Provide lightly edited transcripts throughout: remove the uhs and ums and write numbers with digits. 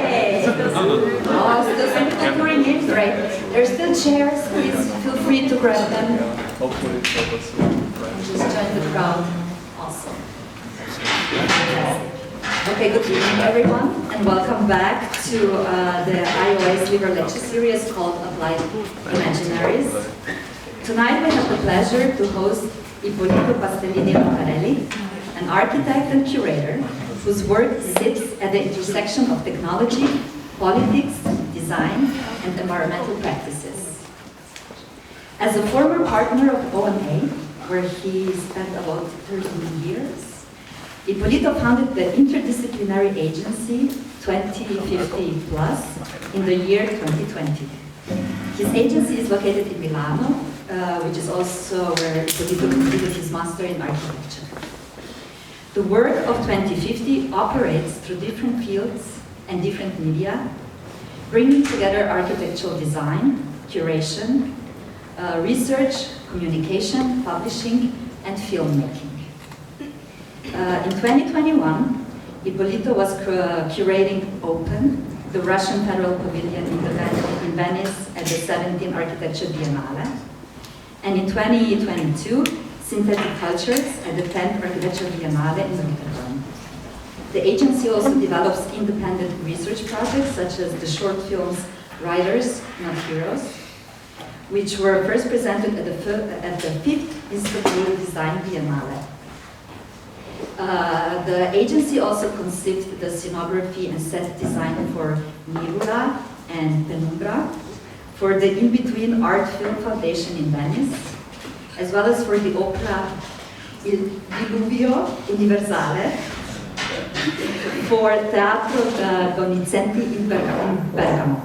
Yay! Oh, still some people pouring in, great. There's still chairs, please feel free to grab them. Hopefully it's Just join the crowd. Awesome. Okay, good evening everyone, and welcome back to the IOA Sliver lecture series called Applied Imaginaries. Tonight we have the pleasure to host Ippolito Pestellini Laparelli, an architect and curator whose work sits at the intersection of technology, politics, design, and environmental practices. As a former partner of OMA, where he spent about 13 years, Ippolito founded the interdisciplinary agency 2050 Plus in the year 2020. His agency is located in Milano, which is also where Ippolito completed his master in architecture. The work of 2050 operates through different fields and different media, bringing together architectural design, curation, research, communication, publishing, and filmmaking. In 2021, Ippolito was curating Open, the Russian Federation Pavilion in Venice at the 17th Architecture Biennale. And in 2022, Synthetic Cultures at the 10th Architecture Biennale in Rotterdam. The agency also develops independent research projects such as the short films Writers, Not Heroes, which were first presented at the 5th Istanbul Design Biennial. The agency also conceived the scenography and set design for Nebula and Penumbra, for the In-Between Art Film Foundation in Venice, as well as for the opera Diluvio Universale, for Teatro Donizetti in Bergamo,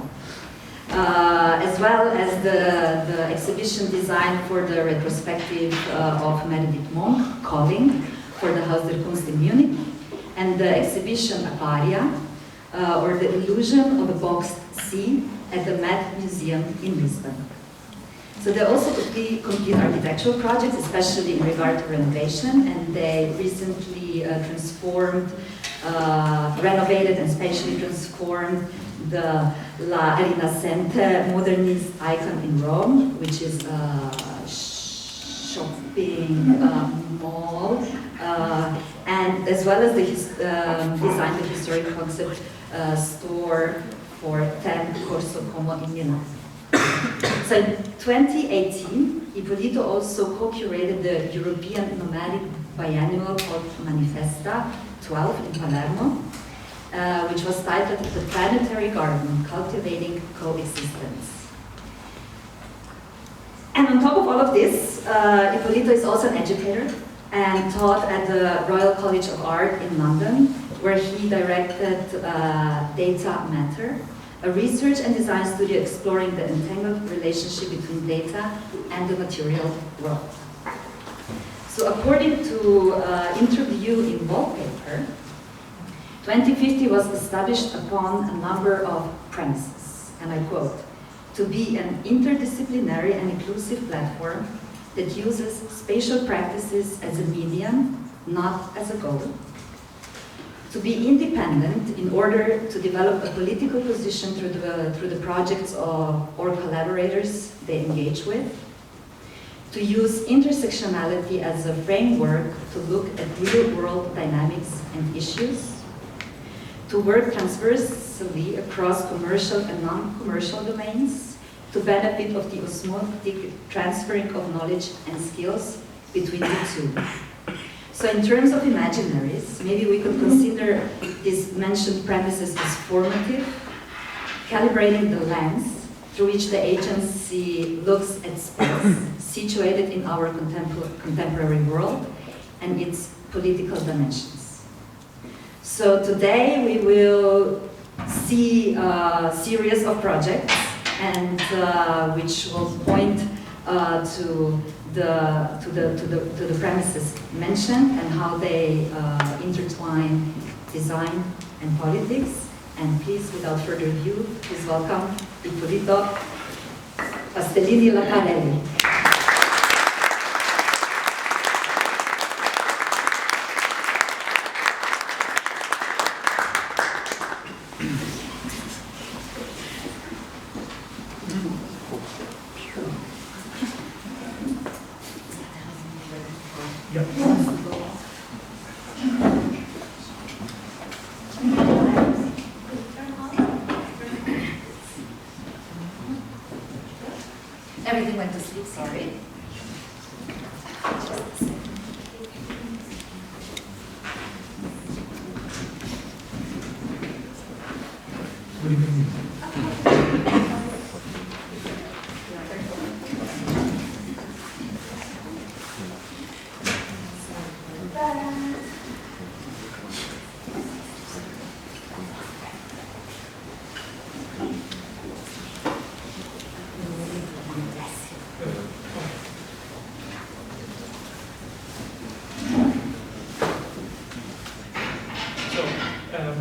as well as the exhibition design for the retrospective of Meredith Monk, Calling, for the Haus der Kunst in Munich, and the exhibition Aquaria, or the illusion of a boxed sea, at the MAAT Museum in Lisbon. So they also complete architectural projects, especially in regard to renovation, and they recently renovated and spatially transformed the Rinascente modernist icon in Rome, which is a shopping mall, and as well as designed the historic concept store for 10 Corso Como in Milan. So in 2018, Ippolito also co-curated the European Nomadic Biennial called Manifesta 12 in Palermo, which was titled The Planetary Garden, Cultivating Coexistence. And on top of all of this, Ippolito is also an educator and taught at the Royal College of Art in London, where he directed Data Matter, a research and design studio exploring the entangled relationship between data and the material world. So according to interview in Wallpaper, 2050 was established upon a number of premises, and I quote, to be an interdisciplinary and inclusive platform that uses spatial practices as a medium, not as a goal. To be independent in order to develop a political position through the projects or collaborators they engage with. To use intersectionality as a framework to look at real-world dynamics and issues. To work transversely across commercial and non-commercial domains to benefit of the osmotic transferring of knowledge and skills between the two. So in terms of Imaginaries, maybe we could consider these mentioned premises as formative, calibrating the lens through which the agency looks at space situated in our contemporary world and its political dimensions. So today we will see a series of projects and which will point to the premises mentioned and how they intertwine design and politics. And please, without further ado, please welcome Ippolito Pestellini Laparelli. Yeah. Everything went to sleep, sorry. Good evening.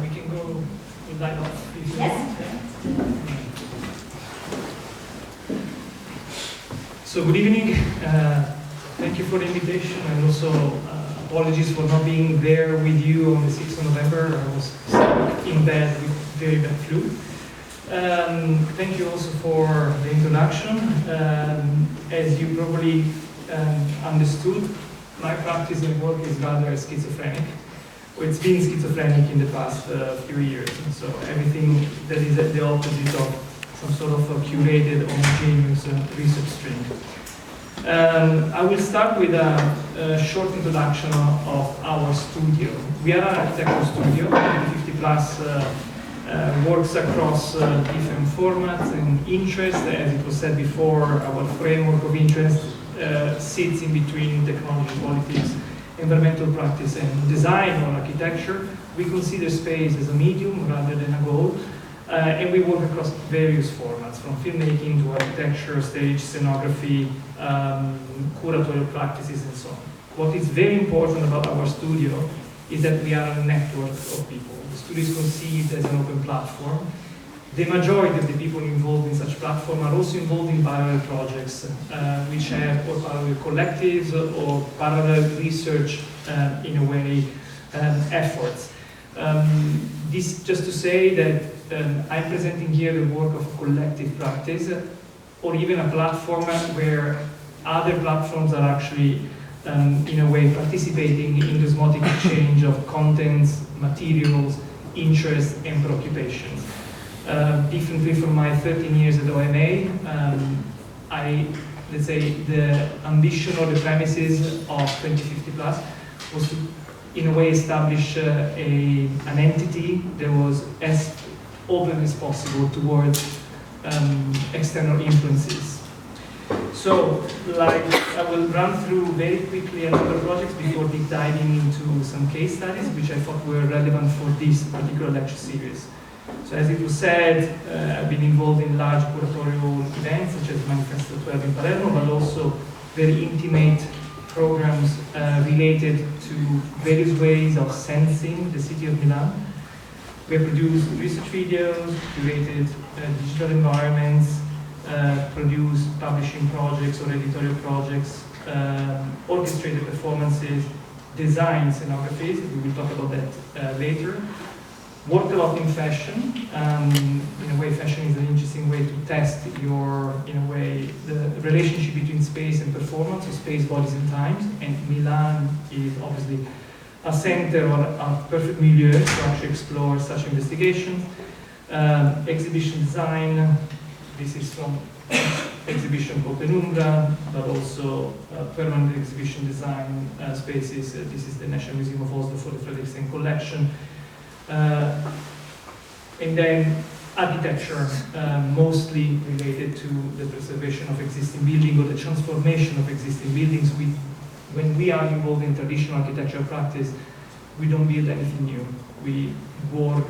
We can go in line up. Yes. So good evening. Thank you for the invitation, and also apologies for not being there with you on the 6th of November. I was stuck in bed with very bad flu. Thank you also for the introduction. As you probably understood, my practice and work is rather schizophrenic. It's been schizophrenic in the past few years, so everything that is at the opposite of some sort of a curated, homogeneous research stream. I will start with a short introduction of our studio. We are an architectural studio, 50 plus works across different formats and interests. As it was said before, our framework of interest sits in between technology, politics, environmental practice, and design or architecture. We consider space as a medium rather than a goal, and we work across various formats, from filmmaking to architecture, stage, scenography, curatorial practices, and so on. What is very important about our studio is that we are a network of people. The studio is conceived as an open platform. The majority of the people involved in such platform are also involved in parallel projects, which have or parallel collectives or parallel research, in a way, efforts. This just to say that I'm presenting here the work of collective practice, or even a platform where other platforms are actually, in a way, participating in the osmotic exchange of contents, materials, interests, and preoccupations. Differently from my 13 years at OMA, let's say the ambition or the premises of 2050 Plus was to, in a way, establish an entity that was as open as possible towards external influences. So, I will run through very quickly a number of projects before deep diving into some case studies, which I thought were relevant for this particular lecture series. So as it was said, I've been involved in large curatorial events such as Manifesto 12 in Palermo, but also very intimate programs related to various ways of sensing the city of Milan. We have produced research videos, curated digital environments, produced publishing projects or editorial projects, orchestrated performances, designed scenographies. We will talk about that later. Worked a lot in fashion. In a way, fashion is an interesting way to test your, in a way, the relationship between space and performance, so space, bodies, and times. And Milan is obviously a center or a perfect milieu to actually explore such investigations. Exhibition design. This is from exhibition called Penumbra, but also permanent exhibition design spaces. This is the National Museum of Oslo for the Fredriksen collection. And then architecture, mostly related to the preservation of existing buildings or the transformation of existing buildings. When we are involved in traditional architectural practice, we don't build anything new. We work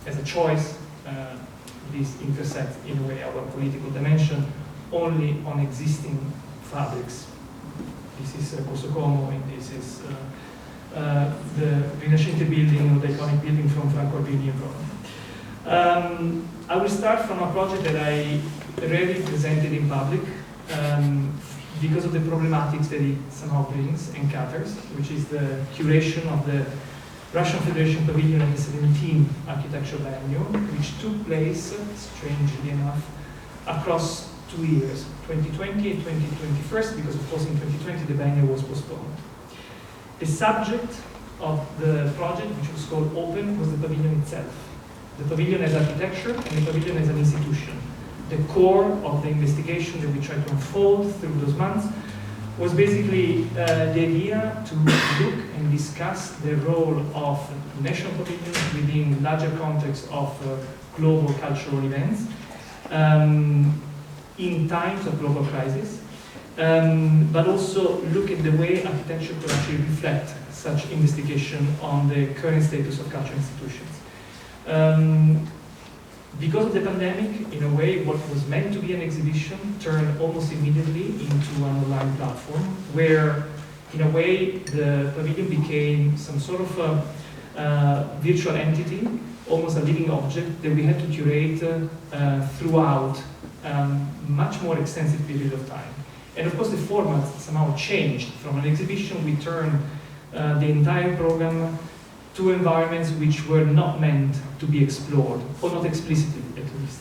as a choice. This intersects, in a way, our political dimension only on existing fabrics. This is Corso Como, and this is the Rinascente building, or the iconic building from Franco Albini in Rome. I will start from a project that I rarely presented in public because of the problematics that it somehow brings and caters, which is the curation of the Russian Federation Pavilion and the 17 Architecture Biennale, which took place, strangely enough, across 2 years, 2020 and 2021, because of course in 2020 the biennial was postponed. The subject of the project, which was called Open, was the pavilion itself. The pavilion as architecture and the pavilion as an institution. The core of the investigation that we tried to unfold through those months was basically the idea to look and discuss the role of national pavilions within larger context of global cultural events in times of global crisis, but also look at the way architecture could actually reflect such investigation on the current status of cultural institutions. Because of the pandemic, in a way, what was meant to be an exhibition turned almost immediately into an online platform, where, in a way, the pavilion became some sort of virtual entity, almost a living object that we had to curate throughout much more extensive period of time. And of course, the format somehow changed. From an exhibition, we turned the entire program to environments which were not meant to be explored, or not explicitly at least.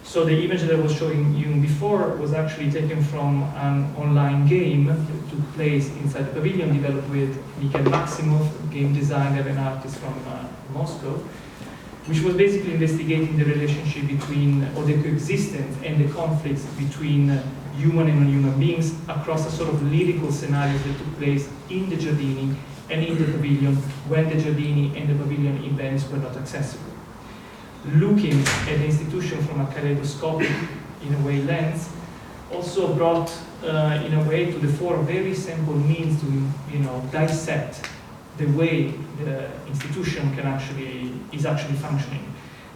So the image that I was showing you before was actually taken from an online game that took place inside the pavilion, developed with Mikhail Maximov, game designer and artist from Moscow, which was basically investigating the relationship between, or the coexistence and the conflicts between human and non-human beings across a sort of lyrical scenarios that took place in the Giardini and in the pavilion when the Giardini and the pavilion in Venice were not accessible. Looking at the institution from a kaleidoscopic, in a way, lens also brought, in a way, to the fore very simple means to, dissect the way the institution is actually functioning.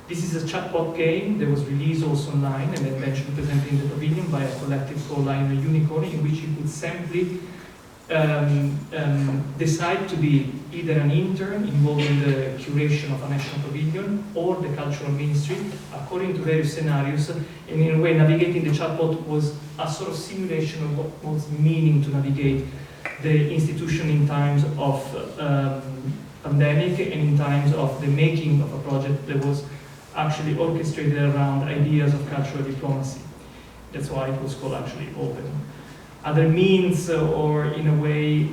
This is a chatbot game that was released also online and then eventually presented in the pavilion by a collective called Lion and Unicorn, in which you could simply decide to be either an intern involved in the curation of a national pavilion or the cultural ministry, according to various scenarios, and in a way navigating the chatbot was a sort of simulation of what was meaning to navigate the institution in times of pandemic and in times of the making of a project that was actually orchestrated around ideas of cultural diplomacy. That's why it was called actually Open. Other means or, in a way,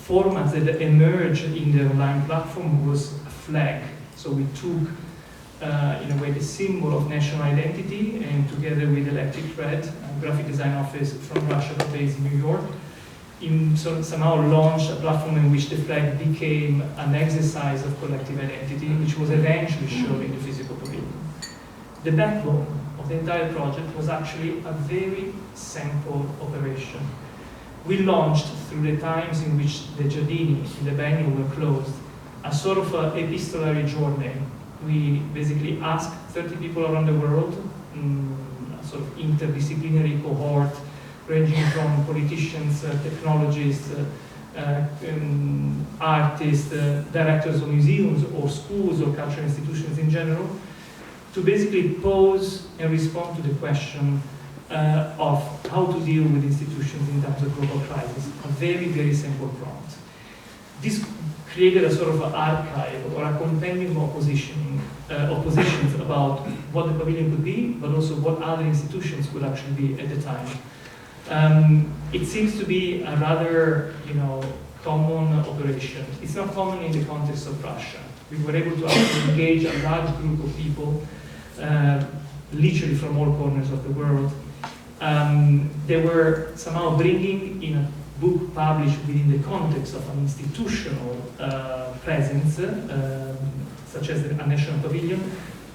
formats that emerged in the online platform was a flag. So we took, in a way, the symbol of national identity, and together with Electric Red, a graphic design office from Russia but based in New York, somehow launched a platform in which the flag became an exercise of collective identity, which was eventually shown in the physical pavilion. The backbone of the entire project was actually a very simple operation. We launched, through the times in which the Giardini and the Biennial were closed, a sort of epistolary journey. We basically asked 30 people around the world, a sort of interdisciplinary cohort, ranging from politicians, technologists, artists, directors of museums or schools or cultural institutions in general, to basically pose and respond to the question of how to deal with institutions in times of global crisis. A very, very simple prompt. This created a sort of archive or a compendium of positions about what the pavilion could be, but also what other institutions could actually be at the time. It seems to be a rather, common operation. It's not common in the context of Russia. We were able to actually engage a large group of people, literally from all corners of the world. They were somehow bringing in a book published within the context of an institutional presence, such as a national pavilion,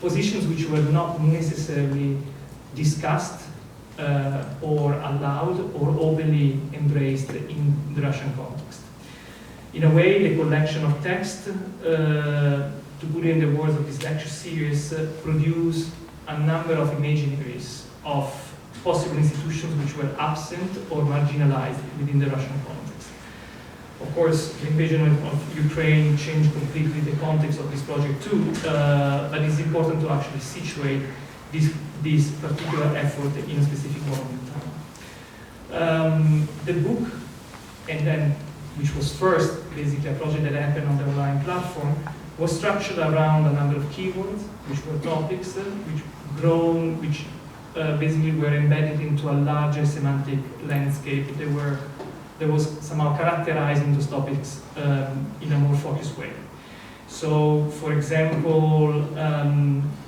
positions which were not necessarily discussed or allowed or openly embraced in the Russian context. In a way, the collection of text, to put in the words of this lecture series, produce a number of imaginaries of possible institutions which were absent or marginalized within the Russian context. Of course, the invasion of Ukraine changed completely the context of this project too, but it's important to actually situate this particular effort in a specific moment in time. The book, and then, which was first basically a project that happened on the online platform, was structured around a number of keywords, which were topics, which basically were embedded into a larger semantic landscape. They were that was somehow characterizing those topics in a more focused way. So, for example,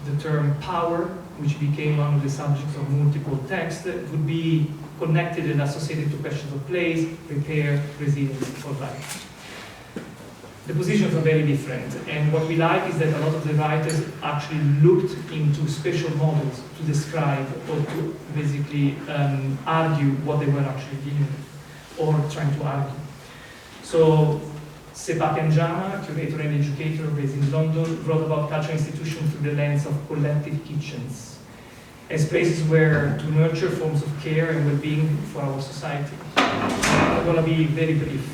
the term power, which became one of the subjects of multiple texts, would be connected and associated to questions of place, repair, resilience, or life. The positions are very different, and what we like is that a lot of the writers actually looked into spatial models to describe or to basically argue what they were actually dealing with, or trying to argue. So, Sebastian Jama, curator and educator based in London, wrote about cultural institutions through the lens of collective kitchens, as places where to nurture forms of care and well-being for our society. I'm going to be very brief.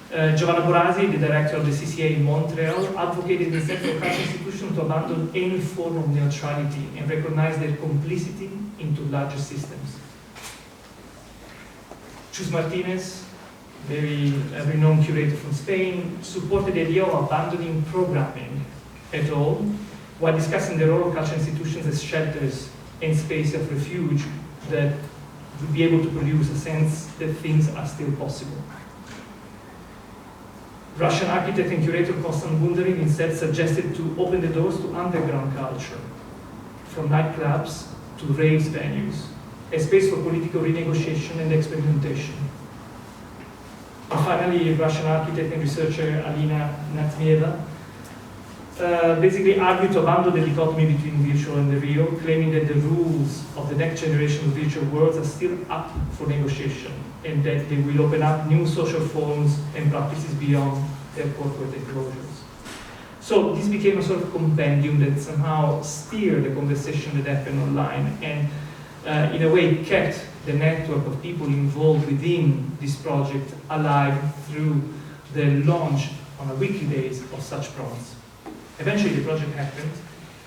Giovanna Borasi, the director of the CCA in Montreal, advocated instead for cultural institutions to abandon any form of neutrality and recognize their complicity into larger systems. Chus Martinez, very renowned curator from Spain, supported the idea of abandoning programming at all, while discussing the role of cultural institutions as shelters and spaces of refuge that would be able to produce a sense that things are still possible. Russian architect and curator Kostan Bundarin instead suggested to open the doors to underground culture, from nightclubs to raves venues, a space for political renegotiation and experimentation. And finally, Russian architect and researcher Alina Natmieva basically argued to abandon the dichotomy between virtual and the real, claiming that the rules of the next generation of virtual worlds are still up for negotiation, and that they will open up new social forms and practices beyond their corporate enclosures. So this became a sort of compendium that somehow steered the conversation that happened online, and in a way kept the network of people involved within this project alive through the launch on a weekly basis of such prompts. Eventually the project happened.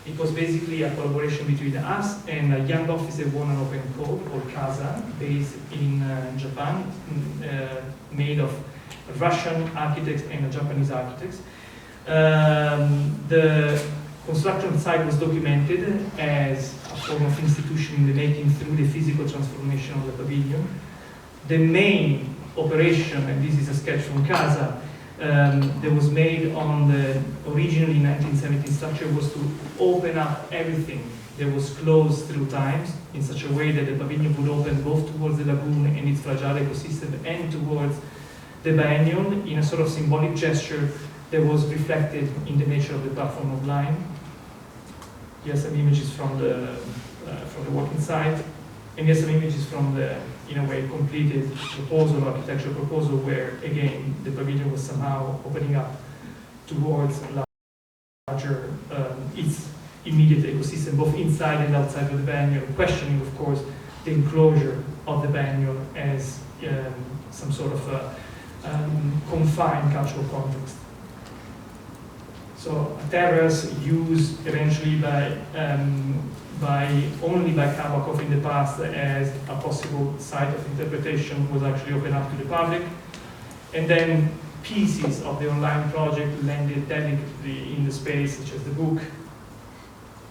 It was basically a collaboration between us and a young office that won an open call called Casa, based in Japan, made of Russian architects and Japanese architects. The construction site was documented as a form of institution in the making through the physical transformation of the pavilion. The main operation, and this is a sketch from Casa, that was made on the originally 1917 structure, was to open up everything that was closed through times in such a way that the pavilion would open both towards the lagoon and its fragile ecosystem and towards the biennial in a sort of symbolic gesture that was reflected in the nature of the platform of line. Here are some images from the working site, and here are some images from the, in a way, completed proposal, architectural proposal, where, again, the pavilion was somehow opening up towards larger, its immediate ecosystem, both inside and outside of the biennial, questioning, of course, the enclosure of the biennial as some sort of confined cultural context. So a terrace used eventually only by Kabakov in the past as a possible site of interpretation was actually opened up to the public. And then pieces of the online project landed delicately in the space, such as the book,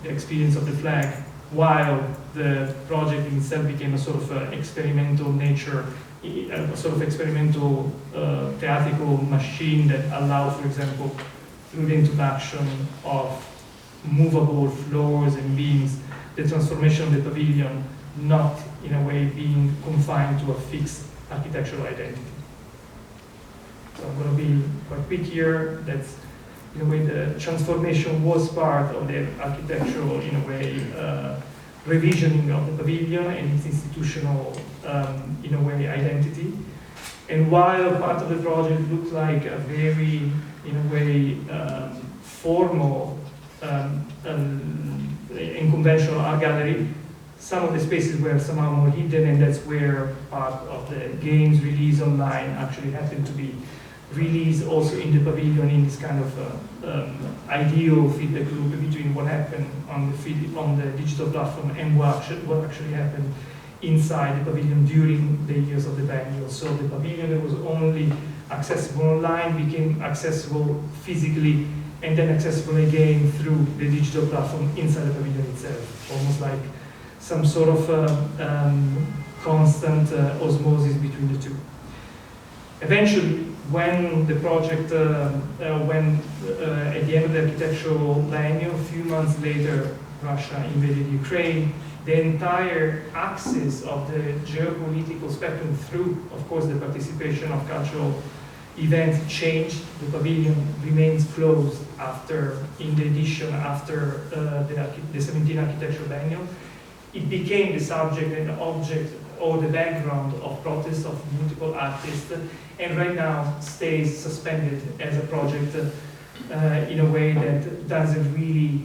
the experience of the flag, while the project in itself became a sort of experimental nature, a sort of experimental theatrical machine that allowed, for example, through the introduction of movable floors and beams, the transformation of the pavilion not in a way being confined to a fixed architectural identity. So I'm going to be quite quick here. That's in a way the transformation was part of the architectural, in a way, revisioning of the pavilion and its institutional, in a way, identity. And while part of the project looked like a very, in a way, formal and conventional art gallery, some of the spaces were somehow more hidden, and that's where part of the games release online actually happened to be released also in the pavilion, in this kind of ideal feedback loop between what happened on the digital platform and what actually happened inside the pavilion during the years of the biennial. So the pavilion that was only accessible online became accessible physically, and then accessible again through the digital platform inside the pavilion itself, almost like some sort of constant osmosis between the two. Eventually, when the project, at the end of the architectural biennial, a few months later, Russia invaded Ukraine, the entire axis of the geopolitical spectrum through, of course, the participation of cultural events changed. The pavilion remains closed in the edition after the 17th Architecture Biennial. It became the subject and object or the background of protests of multiple artists, and right now stays suspended as a project in a way that doesn't really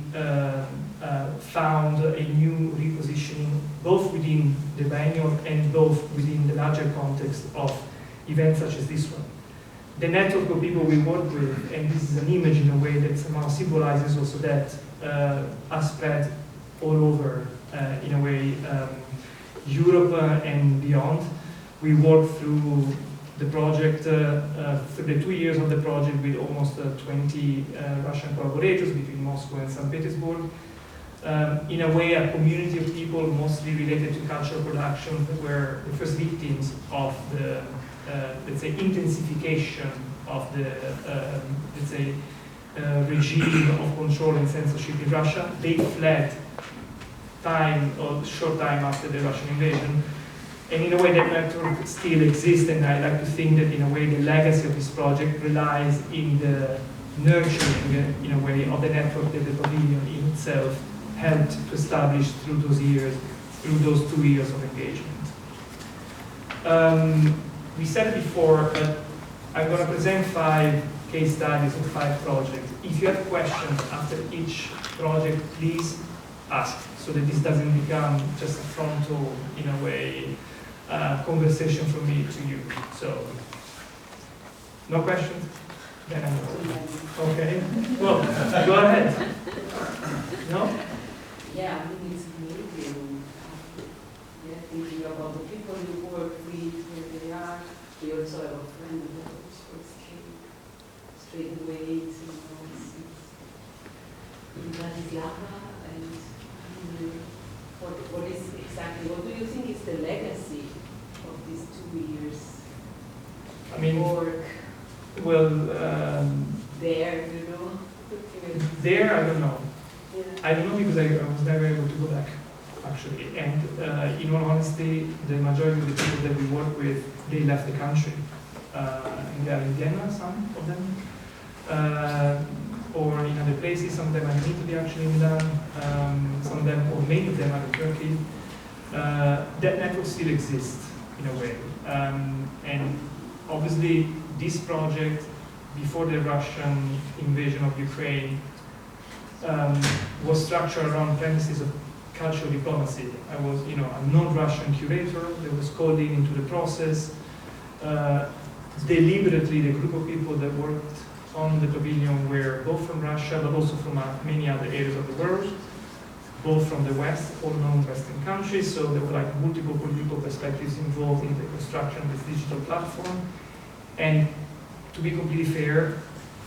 found a new repositioning, both within the biennial and both within the larger context of events such as this one. The network of people we work with, and this is an image in a way that somehow symbolizes also that, are spread all over, in a way, Europe and beyond. We work through the project, through the 2 years of the project with almost 20 Russian collaborators between Moscow and St. Petersburg. In a way, a community of people mostly related to cultural production that were the first victims of the, let's say, intensification of the, let's say, regime of control and censorship in Russia. They fled short time after the Russian invasion. And in a way, that network still exists, and I like to think that in a way the legacy of this project relies in the nurturing, in a way, of the network that the pavilion in itself helped to establish through those years, through those 2 years of engagement. We said before that I'm going to present 5 case studies of 5 projects. If you have questions after each project, please ask, so that this doesn't become just a frontal, in a way, conversation from me to you. So, no questions? Then I'm okay. Well, go ahead. No? Yeah, I mean, it's amazing. Yeah, thinking about the people you work with, where they are. We also have a friend who works straight away, in Bratislava, and what is exactly, what do you think is the legacy of these 2 years? I mean, work well, there, you know? there, I don't know. Yeah. I don't know because I was never able to go back, actually. And in all honesty, the majority of the people that we work with, they left the country. And they are in Vienna, some of them, or in other places. Some of them are in Italy, actually, in Milan. Some of them, or many of them, are in Turkey. That network still exists, in a way. And obviously, this project, before the Russian invasion of Ukraine, was structured around premises of cultural diplomacy. I was, a non-Russian curator that was called into the process. Deliberately, the group of people that worked on the pavilion were both from Russia, but also from many other areas of the world, both from the West, all known Western countries. So there were like multiple political perspectives involved in the construction of this digital platform. And to be completely fair,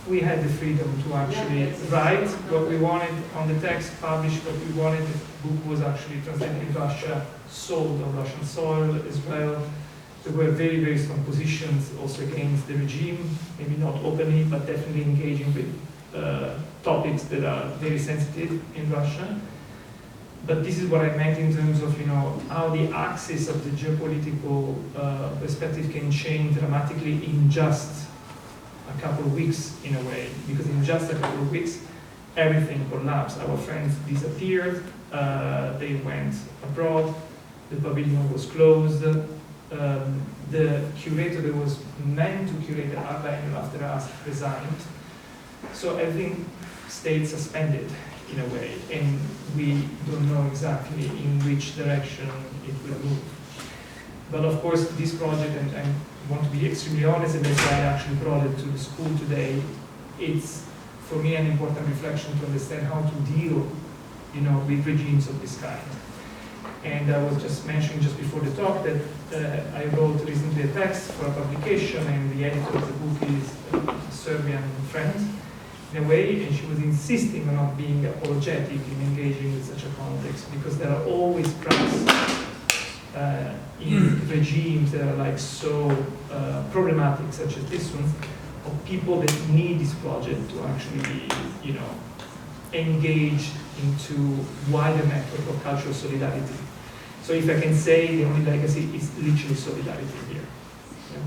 we had the freedom to actually write what we wanted on the text, publish what we wanted. The book was actually translated in Russia, sold on Russian soil as well. There were very, very strong positions also against the regime, maybe not openly, but definitely engaging with topics that are very sensitive in Russia. But this is what I meant in terms of, how the axis of the geopolitical perspective can change dramatically in just a couple of weeks, in a way, because in just a couple of weeks, everything collapsed. Our friends disappeared, they went abroad, the pavilion was closed, the curator that was meant to curate the art biennial after us resigned. So everything stayed suspended, in a way, and we don't know exactly in which direction it will move. But of course, this project, and I want to be extremely honest, and that's why I actually brought it to the school today, it's, for me, an important reflection to understand how to deal, with regimes of this kind. And I was just mentioning just before the talk that I wrote recently a text for a publication, and the editor of the book is a Serbian friend, in a way, and she was insisting on not being apologetic in engaging with such a context, because there are always in regimes that are like so problematic, such as this one, of people that need this project to actually be, you know, engaged into wider network of cultural solidarity. So if I can say, the only legacy is literally solidarity here. Yeah.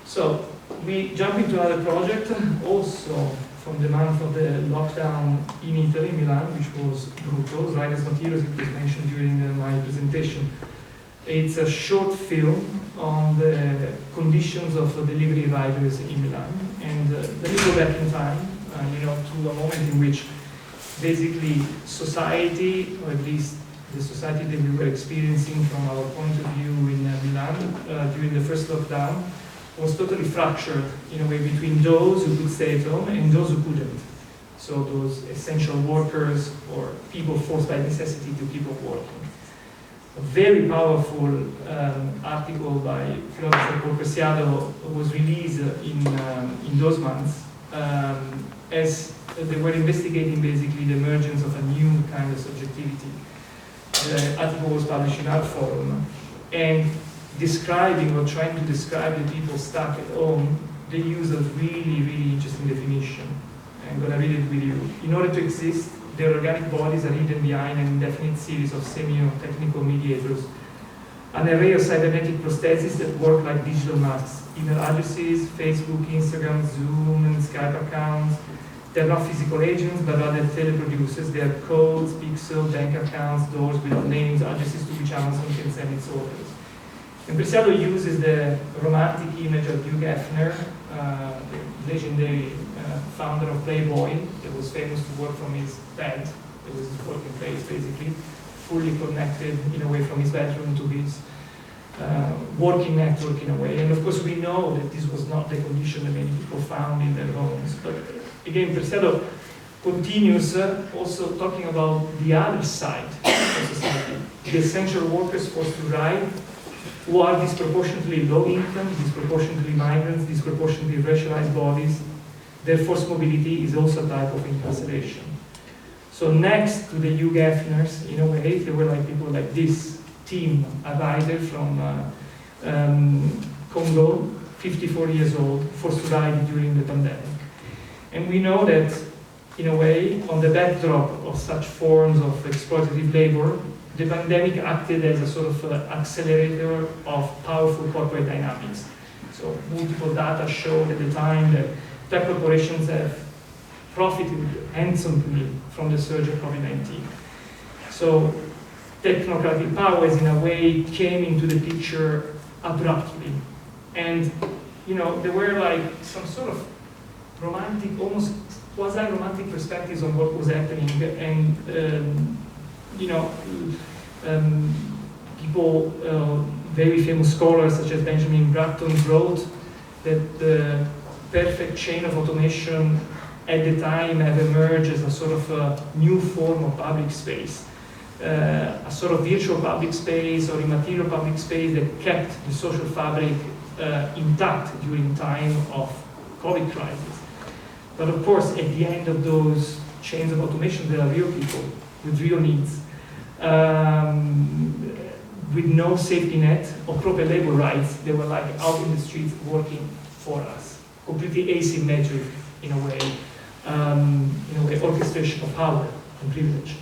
So we jump into another project, also from the month of the lockdown in Italy, Milan, which was brutal. Riders Materials, it was mentioned during my presentation. It's a short film on the conditions of delivery riders in Milan. And let me go back in time, you know, to a moment in which basically society, or at least the society that we were experiencing from our point of view in Milan during the first lockdown, was totally fractured in a way between those who could stay at home and those who couldn't. So those essential workers or people forced by necessity to keep on working. A very powerful article by philosopher Paul Preciado was released in those months as they were investigating basically the emergence of a new kind of subjectivity. The article was published in Art Forum, and describing or trying to describe the people stuck at home, they use a really, really interesting definition. I'm going to read it with you. In order to exist, their organic bodies are hidden behind an indefinite series of semi-technical mediators, an array of cybernetic prostheses that work like digital masks, email addresses, Facebook, Instagram, Zoom, and Skype accounts. They're not physical agents, but rather teleproducers. They are codes, pixels, bank accounts, doors with names, addresses to which Amazon can send its orders. And Preciado uses the romantic image of Hugh Hefner, the legendary founder of Playboy, that was famous to work from his bed. It was his working place, basically, fully connected in a way from his bedroom to his working network in a way. And of course, we know that this was not the condition that many people found in their homes. But again, Preciado continues also talking about the other side of society, the essential workers forced to ride, who are disproportionately low income, disproportionately migrants, disproportionately racialized bodies. Their forced mobility is also a type of incarceration. So next to the Hugh Hefners, in a way, there were like people like this team, a rider from Congo, 54 years old, forced to ride during the pandemic. And we know that, in a way, on the backdrop of such forms of exploitative labor, the pandemic acted as a sort of accelerator of powerful corporate dynamics. So multiple data showed at the time that tech corporations have profited handsomely from the surge of COVID-19. So technocratic powers, in a way, came into the picture abruptly. And, you know, there were like some sort of romantic, almost quasi-romantic perspectives on what was happening. And, you know, people, very famous scholars such as Benjamin Bratton wrote that the perfect chain of automation at the time had emerged as a sort of a new form of public space, a sort of virtual public space or immaterial public space that kept the social fabric intact during time of COVID crisis. But of course, at the end of those chains of automation, there are real people with real needs, with no safety net or proper labor rights. They were like out in the streets working for us, completely asymmetric in a way, orchestration of power and privilege.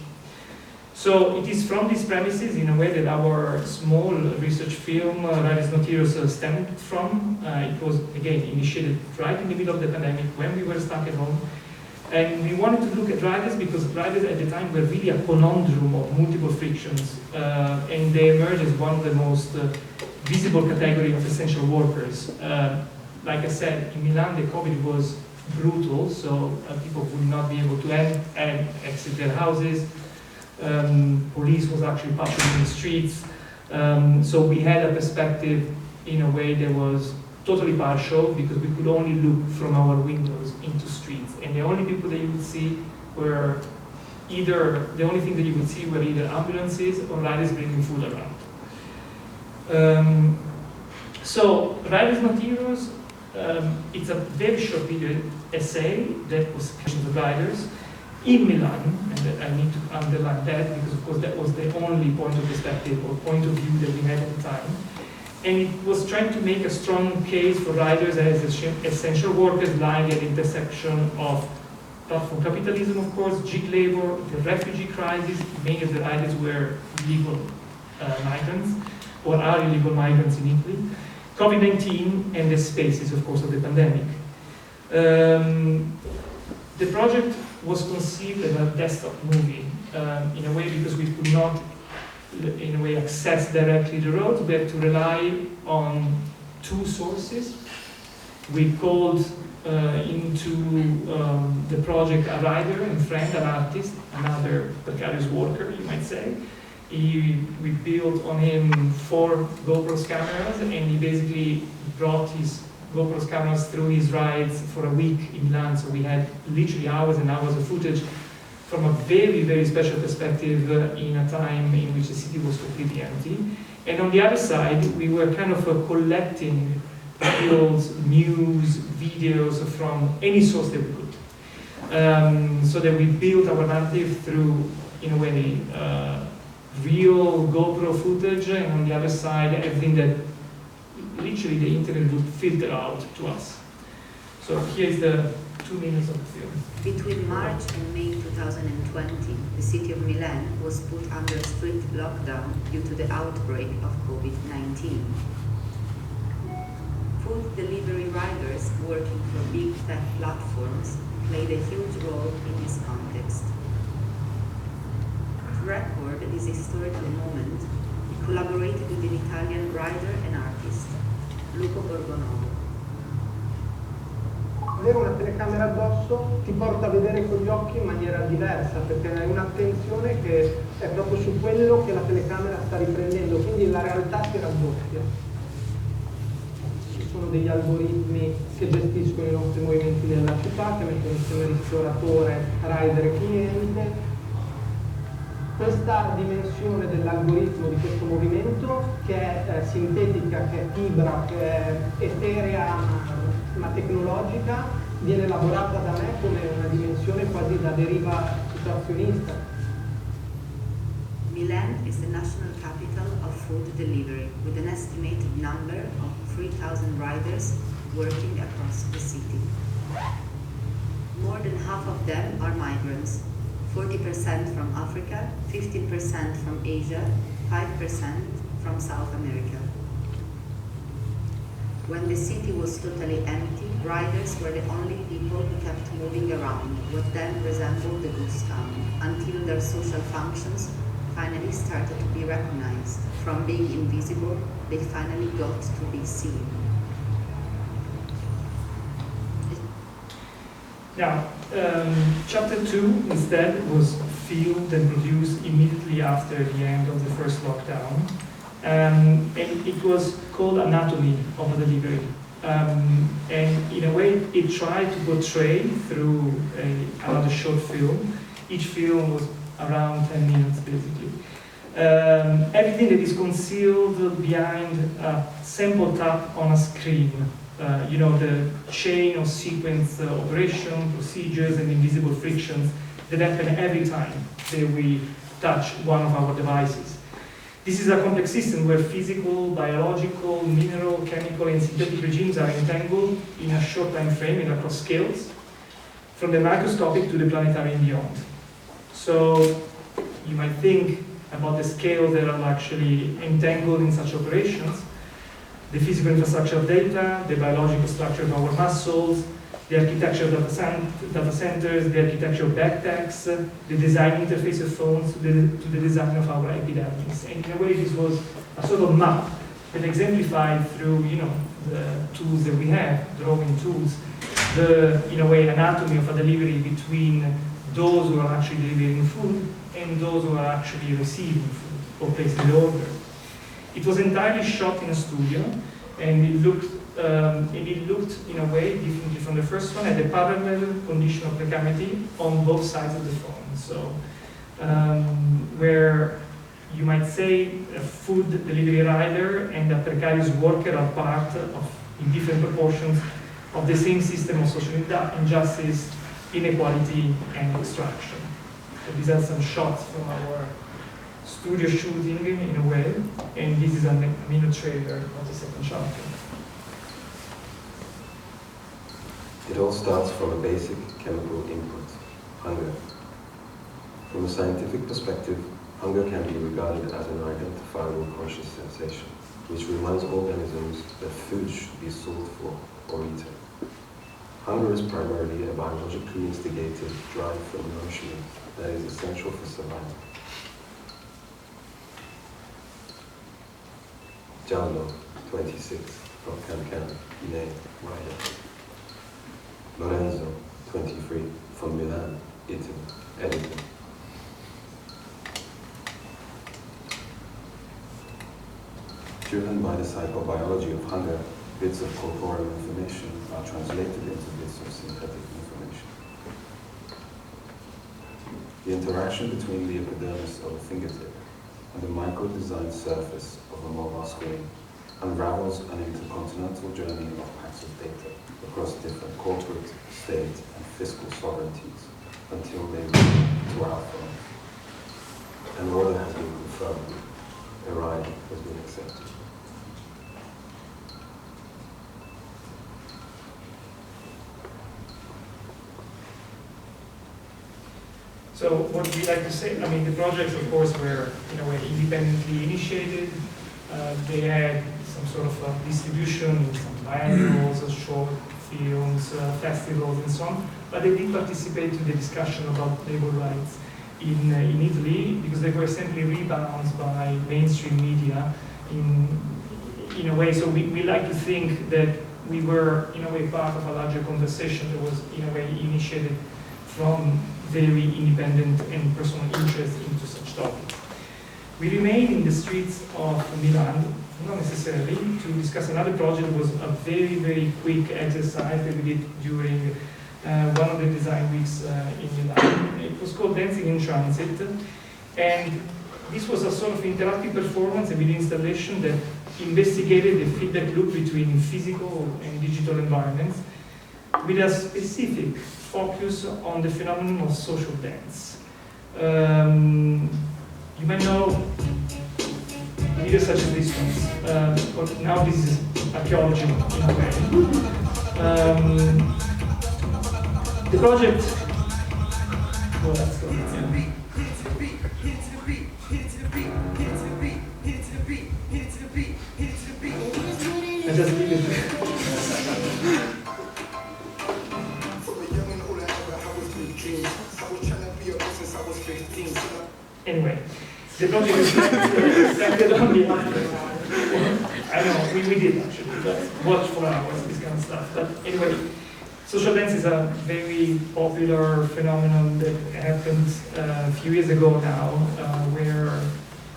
So it is from these premises, in a way, that our small research film, Riders Materials, stemmed from. It was, again, initiated right in the middle of the pandemic when we were stuck at home. And we wanted to look at riders because riders at the time were really a conundrum of multiple frictions. And they emerged as one of the most visible category of essential workers. Like I said, in Milan, the COVID was brutal, so people would not be able to exit their houses. Police was actually patrolling the streets. So we had a perspective, in a way, that was totally partial because we could only look from our windows into streets. And the only people that you would see were either ambulances or riders bringing food around. So Riders Materials, it's a very short video essay that was questions of riders. in Milan, and I need to underline that because of course that was the only point of perspective or point of view that we had at the time. And it was trying to make a strong case for riders as essential workers lying at the intersection of platform capitalism, of course, gig labor, the refugee crisis. Many of the riders were illegal migrants or are illegal migrants in Italy, COVID-19, and the spaces, of course, of the pandemic. The project was conceived as a desktop movie in a way because we could not, in a way, access directly the roads. We had to rely on two sources. We called into the project a rider and friend, an artist, another precarious worker, you might say. We built on him 4 GoPro cameras, and he basically brought his GoPro cameras through his rides for a week in Milan. So we had literally hours and hours of footage from a very, very special perspective in a time in which the city was completely empty. And on the other side, we were kind of collecting articles, news, videos from any source that we could. So that we built our narrative through, in a way, real GoPro footage, and on the other side, everything that literally the internet would filter out to us. So here's the 2 minutes of the film. Between March and May 2020, the city of Milan was put under strict lockdown due to the outbreak of COVID-19. Food delivery riders working for big tech platforms played a huge role in this context. To record this historical moment, he collaborated with an Italian writer and artist, Luca Borgonovo. Avere una telecamera addosso ti porta a vedere con gli occhi in maniera diversa, perché hai un'attenzione che è proprio su quello che la telecamera sta riprendendo, quindi la realtà si raddoppia. Ci sono degli algoritmi che gestiscono i nostri movimenti nella città, che mettono insieme ristoratore, rider e cliente. Questa dimensione dell'algoritmo di questo movimento, che è sintetica, che è fibra, che è eterea ma tecnologica, viene elaborata da me come una dimensione quasi da deriva situazionista. Milan is the national capital of food delivery, with an estimated number of 3,000 riders working across the city. More than half of them are migrants. 40% from Africa, 15% from Asia, 5% from South America. When the city was totally empty, riders were the only people who kept moving around, what then resembled the ghost town, until their social functions finally started to be recognized. From being invisible, they finally got to be seen. Now, chapter 2 instead was filmed and produced immediately after the end of the first lockdown, and it was called Anatomy of a Delivery. And in a way, it tried to portray through another short film. Each film was around 10 minutes, basically. Everything that is concealed behind a sample tap on a screen. You know, the chain of sequence operation, procedures, and invisible frictions that happen every time that we touch one of our devices. This is a complex system where physical, biological, mineral, chemical, and synthetic regimes are entangled in a short time frame and across scales, from the microscopic to the planetary and beyond. So you might think about the scales that are actually entangled in such operations: the physical infrastructure of data, the biological structure of our muscles, the architecture of data centers, the architecture of backpacks, the design interface of phones, to the design of our epidermis. And in a way, this was a sort of map that exemplified through, you know, the tools that we have, drawing tools, the, in a way, anatomy of a delivery between those who are actually delivering food and those who are actually receiving food or placing the order. It was entirely shot in a studio, and it looked in a way differently from the first one, at a parallel condition of precarity on both sides of the phone. So, where you might say a food delivery rider and a precarious worker are part of, in different proportions, of the same system of social injustice inequality and extraction. So these are some shots from our studio shooting in a way, and this is a minute trailer of the second chapter. It all starts from a basic chemical input, hunger. From a scientific perspective, hunger can be regarded as an identifiable conscious sensation, which reminds organisms that food should be sought for or eaten. Hunger is primarily a biologically instigated drive for nourishment that is essential for survival. Giallo, 26, from Can, Name, Rider. Lorenzo, 23, from Milan, Italy, editor. Driven by the psychobiology of hunger, bits of corporeal information are translated into bits of synthetic information. The interaction between the epidermis of a fingertip and the micro-designed surface of a mobile screen unravels an intercontinental journey of packs of data across different corporate, state, and fiscal sovereignties until they reach to our phone. An order has been confirmed. A ride has been accepted. So what we like to say, I mean, the projects, of course, were in a way independently initiated. They had some sort of distribution, some biennials, short films, festivals, and so on. But they did participate in the discussion about labor rights in Italy because they were simply rebounds by mainstream media in a way. So we like to think that we were, in a way, part of a larger conversation that was, in a way, initiated from very independent and personal interest into such topics. We remain in the streets of Milan, not necessarily, to discuss another project. It was a very, very quick exercise that we did during one of the design weeks in Milan. It was called Dancing in Transit, and this was a sort of interactive performance, a video installation that investigated the feedback loop between physical and digital environments with a specific focus on the phenomenon of social dance. You might know videos such as this one, but now this is archaeology in a way. The project, well, that's good. Yeah. I just leave it. Anyway, the project is started only after, I don't know, we did actually, just watch for hours, this kind of stuff. But anyway, social dance is a very popular phenomenon that happened a few years ago now, where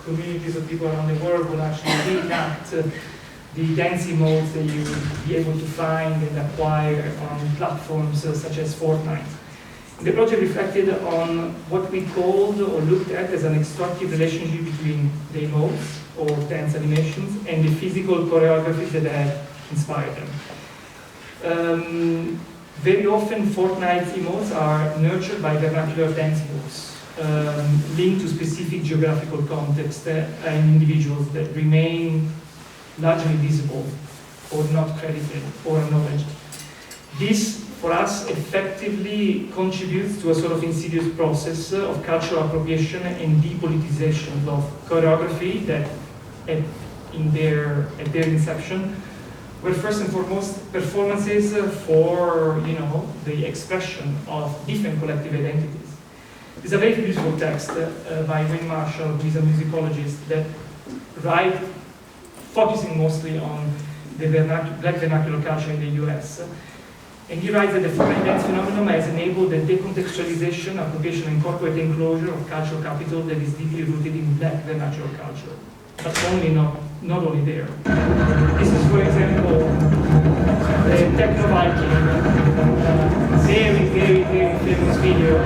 communities of people around the world will actually reenact the dancing modes that you will be able to find and acquire on platforms such as Fortnite. The project reflected on what we called or looked at as an extractive relationship between the emotes or dance animations and the physical choreographies that had inspired them. Very often Fortnite emotes are nurtured by vernacular dance moves, linked to specific geographical context and individuals that remain largely visible or not credited or acknowledged. This, for us, effectively contributes to a sort of insidious process of cultural appropriation and depoliticization of choreography that, at their inception, were first and foremost performances for, the expression of different collective identities. It's a very beautiful text by Wayne Marshall, who is a musicologist, that writes focusing mostly on the black vernacular culture in the US. And he writes that the Fortnite dance phenomenon has enabled the decontextualization, appropriation, and corporate enclosure of cultural capital that is deeply rooted in black vernacular culture. But not only there. This is, for example, the Techno Viking, very, very, very famous video,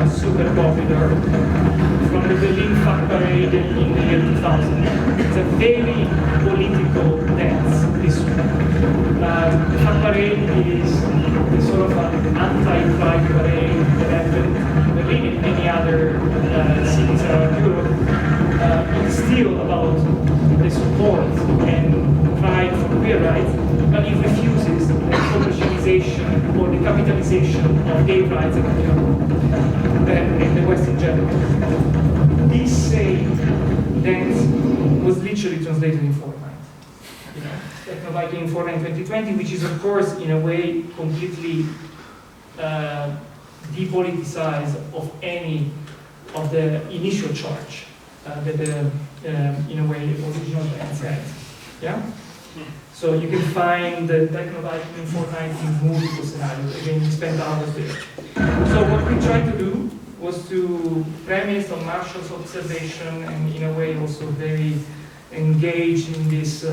super popular, from the Berlin Fat Parade in the year 2000. It's a very political dance, this one. The Fat Parade is sort of an anti-pride parade gay rights, but it refuses the commercialization or the capitalization of gay rights in the West in general. This same dance was literally translated in fortnight. Technoviking in fortnight 2020, which is of course in a way completely depoliticized of any of the initial charge that the in a way original dance had. Yeah. So you can find the Technoviking in fortnight in multiple scenarios. Again, we spent hours there. So what we tried to do was to premise on Marshall's observation and in a way also very engaged in this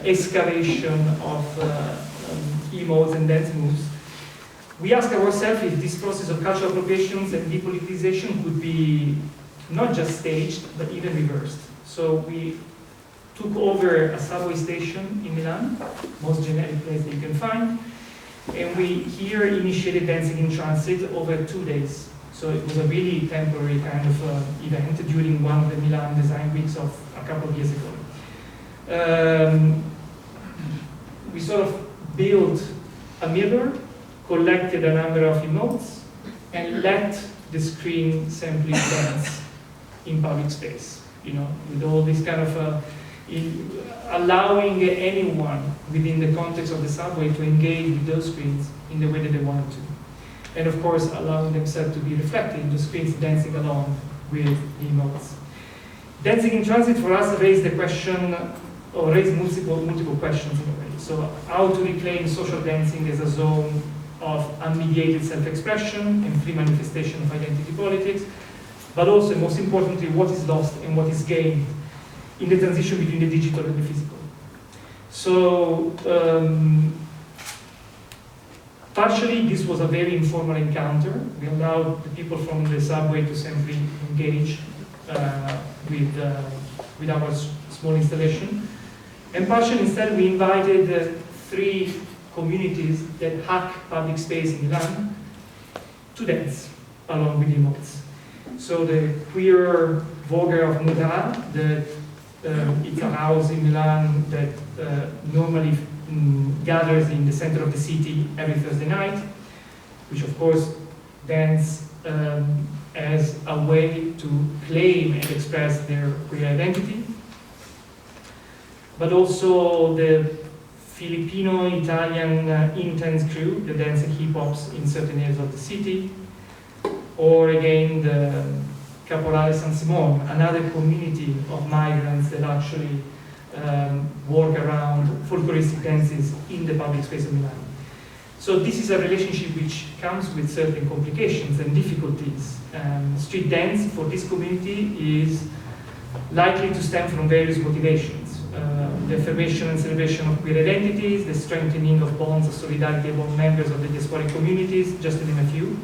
excavation of e-modes and dance moves. We ask ourselves if this process of cultural appropriations and depoliticization could be not just staged, but even reversed. So we took over a subway station in Milan, most generic place that you can find, and we here initiated dancing in transit over 2 days. So it was a really temporary kind of event during one of the Milan design weeks of a couple of years ago. We sort of built a mirror, collected a number of emotes, and let the screen simply dance in public space. With all this kind of allowing anyone within the context of the subway to engage with those screens in the way that they wanted to. And of course, allowing themselves to be reflected in the screens, dancing along with the emotes. Dancing in transit for us raised the question, or raised multiple questions in a way. So how to reclaim social dancing as a zone of unmediated self-expression and free manifestation of identity politics, but also, most importantly, what is lost and what is gained in the transition between the digital and the physical. So, partially, this was a very informal encounter. We allowed the people from the subway to simply engage with our small installation. And partially, instead, we invited 3 communities that hack public space in Milan to dance along with emotes. So the queer Vogue of Muda, it's a house in Milan that normally gathers in the center of the city every Thursday night, which of course dance as a way to claim and express their queer identity. But also the Filipino-Italian intense crew that dance and hip-hops in certain areas of the city. Or again, the Caporale San Simon, another community of migrants that actually work around folkloristic dances in the public space of Milan. So this is a relationship which comes with certain complications and difficulties. Street dance for this community is likely to stem from various motivations. The affirmation and celebration of queer identities, the strengthening of bonds of solidarity among members of the diasporic communities, just to name a few.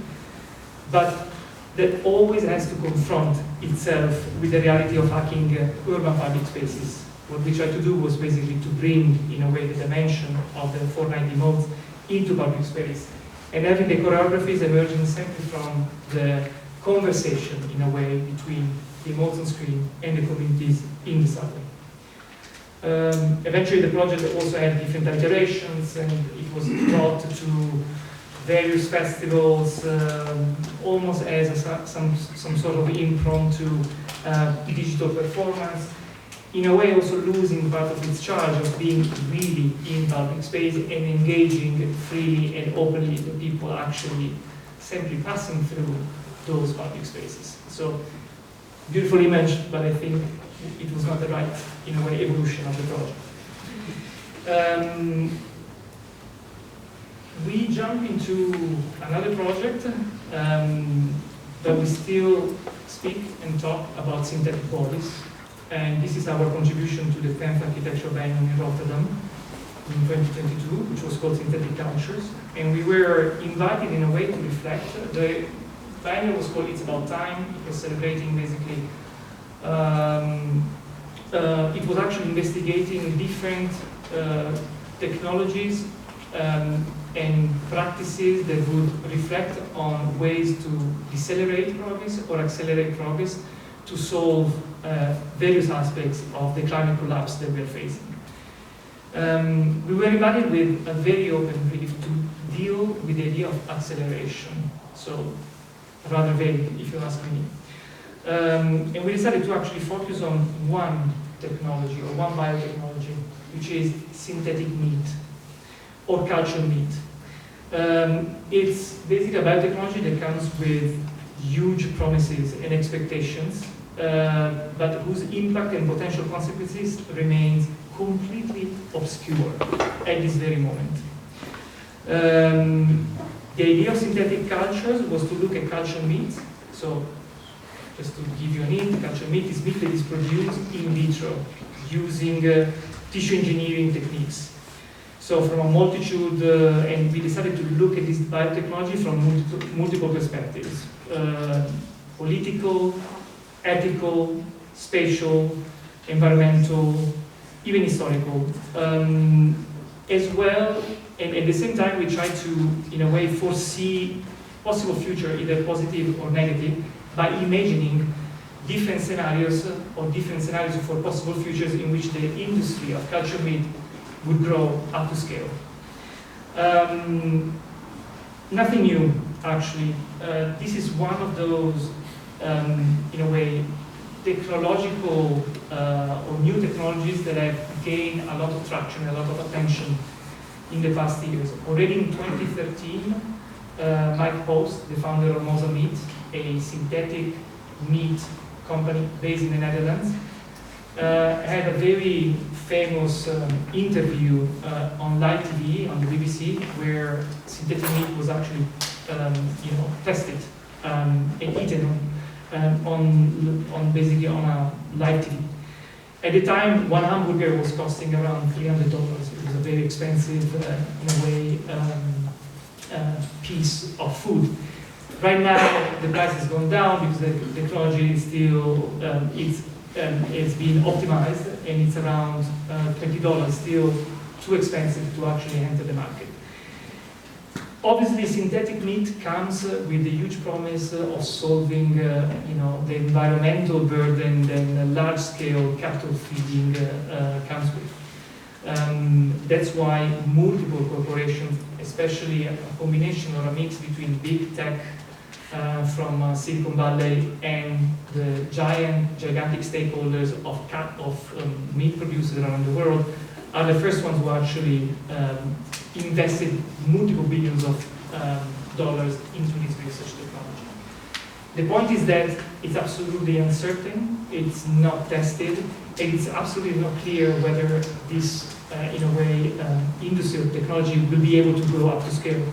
But that always has to confront itself with the reality of hacking urban public spaces. What we tried to do was basically to bring, in a way, the dimension of the 490 modes into public space, and having the choreographies emerging simply from the conversation, in a way, between the emotes on screen and the communities in the subway. Eventually, the project also had different iterations, and it was brought to various festivals, almost as some sort of impromptu digital performance, in a way also losing part of its charge of being really in public space and engaging freely and openly the people actually simply passing through those public spaces. So, beautiful image, but I think it was not the right, in a way, evolution of the project. We jump into another project, but we still speak and talk about synthetic bodies. And this is our contribution to the 10th Architecture Biennale in Rotterdam in 2022, which was called Synthetic Cultures. And we were invited in a way to reflect. The biennale was called It's About Time. It was celebrating basically, it was actually investigating different technologies and practices that would reflect on ways to decelerate progress or accelerate progress to solve various aspects of the climate collapse that we are facing. We were invited with a very open brief to deal with the idea of acceleration, so rather vague if you ask me. And we decided to actually focus on one technology or one biotechnology, which is synthetic meat or cultured meat. It's basically a biotechnology that comes with huge promises and expectations, but whose impact and potential consequences remains completely obscure at this very moment. The idea of synthetic cultures was to look at cultured meat. So, just to give you an hint, cultured meat is meat that is produced in vitro using tissue engineering techniques. So from a multitude, and we decided to look at this biotechnology from multiple perspectives. Political, ethical, spatial, environmental, even historical. As well, and at the same time we try to, in a way, foresee possible future, either positive or negative, by imagining different scenarios for possible futures in which the industry of cultured meat would grow up to scale. Nothing new, actually. This is one of those, in a way, technological or new technologies that have gained a lot of traction, a lot of attention in the past years. Already in 2013, Mike Post, the founder of Mosa Meat, a synthetic meat company based in the Netherlands, had a very famous interview on live TV on the BBC, where synthetic meat was actually, tested and eaten on basically on a live TV. At the time, one hamburger was costing around $300. It was a very expensive, in a way, piece of food. Right now, the price has gone down because the technology is still it's been optimized, and it's around $20, still too expensive to actually enter the market. Obviously, synthetic meat comes with the huge promise of solving, the environmental burden that large-scale cattle feeding comes with. That's why multiple corporations, especially a combination or a mix between big tech from Silicon Valley and the gigantic stakeholders of meat producers around the world, are the first ones who actually invested multiple billions of dollars into this research technology. The point is that it's absolutely uncertain, it's not tested, and it's absolutely not clear whether this, in a way, industry of technology will be able to grow up to scale.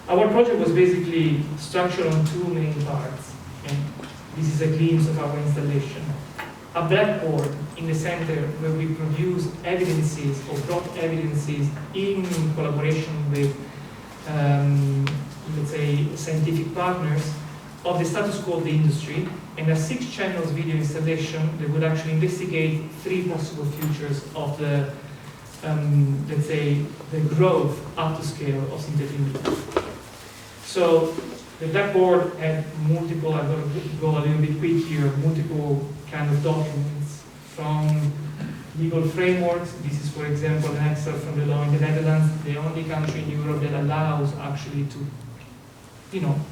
Our project was basically structured on two main parts, and this is a glimpse of our installation. A blackboard in the center where we produce evidences or brought evidences in collaboration with, let's say, scientific partners of the status quo of the industry, and a 6 channels video installation that would actually investigate 3 possible futures of the, let's say, the growth up to scale of synthetic meat. So the blackboard had multiple, I'm going to go a little bit quick here, multiple kind of documents from legal frameworks. This is, for example, an excerpt from the law in the Netherlands, the only country in Europe that allows actually to,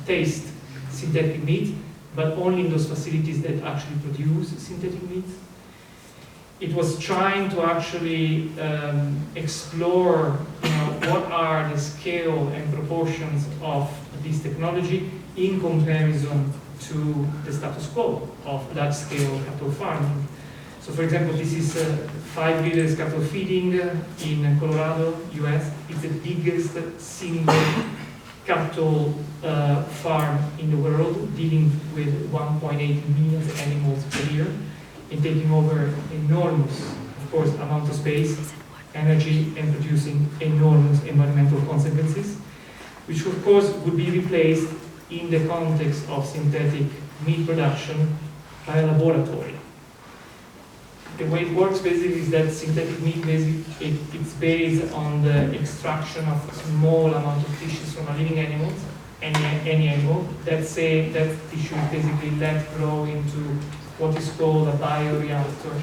taste synthetic meat, but only in those facilities that actually produce synthetic meat. It was trying to actually explore, what are the scale and proportions of this technology in comparison to the status quo of large-scale cattle farming. So, for example, this is 5 liters cattle feeding in Colorado, US. It's the biggest single cattle farm in the world, dealing with 1.8 million animals per year, and taking over enormous, of course, amount of space, energy, and producing enormous environmental consequences, which of course would be replaced in the context of synthetic meat production by a laboratory. The way it works basically is that synthetic meat it's based on the extraction of a small amount of tissues from a living animal, any animal. That tissue is basically let grow into what is called a bioreactor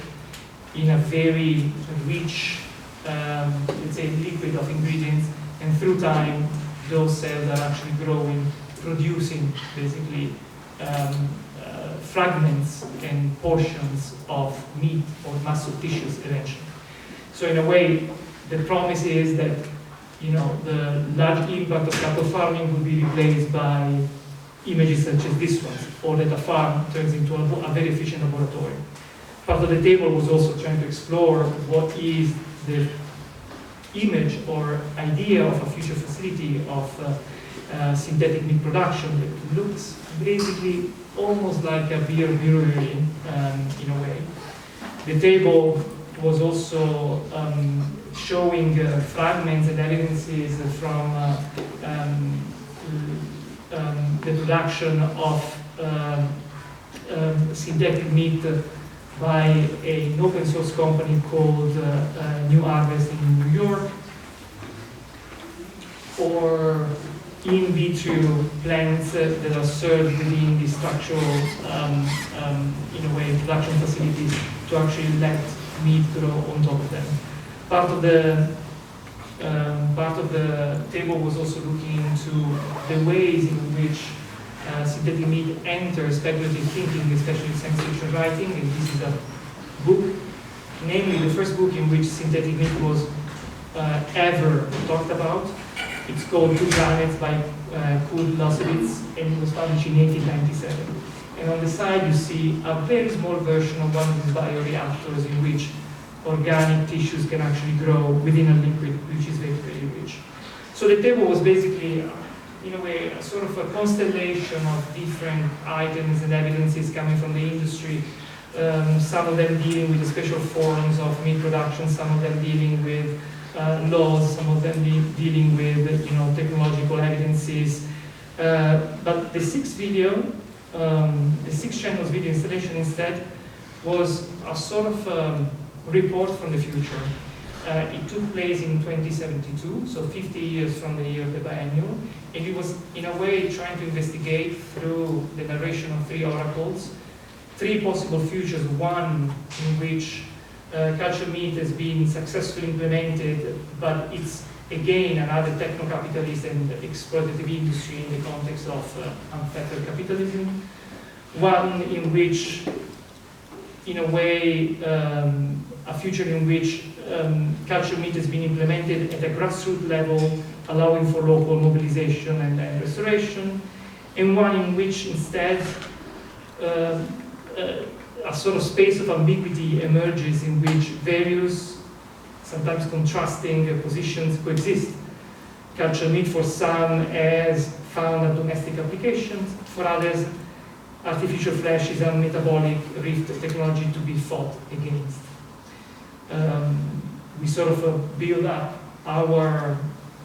in a very rich, let's say, liquid of ingredients, and through time, those cells are actually growing, producing basically fragments and portions of meat or mass of tissues eventually. So in a way, the promise is that the large impact of cattle farming will be replaced by images such as this one, or that a farm turns into a very efficient laboratory. Part of the table was also trying to explore what is the image or idea of a future facility of synthetic meat production that looks basically almost like a beer brewery in a way. The table was also showing fragments and evidences from the production of synthetic meat by an open source company called New Harvest in New York, or in vitro plants that are served within the structural, in a way, production facilities to actually let meat grow on top of them. Part of the table was also looking into the ways in which synthetic meat enters speculative thinking, especially science fiction writing, and this is a book, namely the first book in which synthetic meat was ever talked about. It's called Two Planets by Kurt Lasowitz, and it was published in 1897. And on the side you see a very small version of one of these bioreactors in which organic tissues can actually grow within a liquid, which is very, very rich. So the table was basically, in a way, a sort of a constellation of different items and evidences coming from the industry. Some of them dealing with the special forms of meat production, some of them dealing with laws, some of them dealing with technological evidences. But the six channels video installation instead was a sort of report from the future. It took place in 2072, so 50 years from the year of the biennial, and it was in a way trying to investigate through the narration of three oracles, three possible futures, one in which cultured meat has been successfully implemented, but it's again another techno-capitalist and exploitative industry in the context of unfettered capitalism. One in which, in a way, a future in which cultured meat has been implemented at a grassroots level, allowing for local mobilization and restoration, and one in which instead a sort of space of ambiguity emerges in which various, sometimes contrasting positions coexist. Cultured meat for some has found a domestic application, for others artificial flesh is a metabolic rift technology to be fought against. We sort of build up our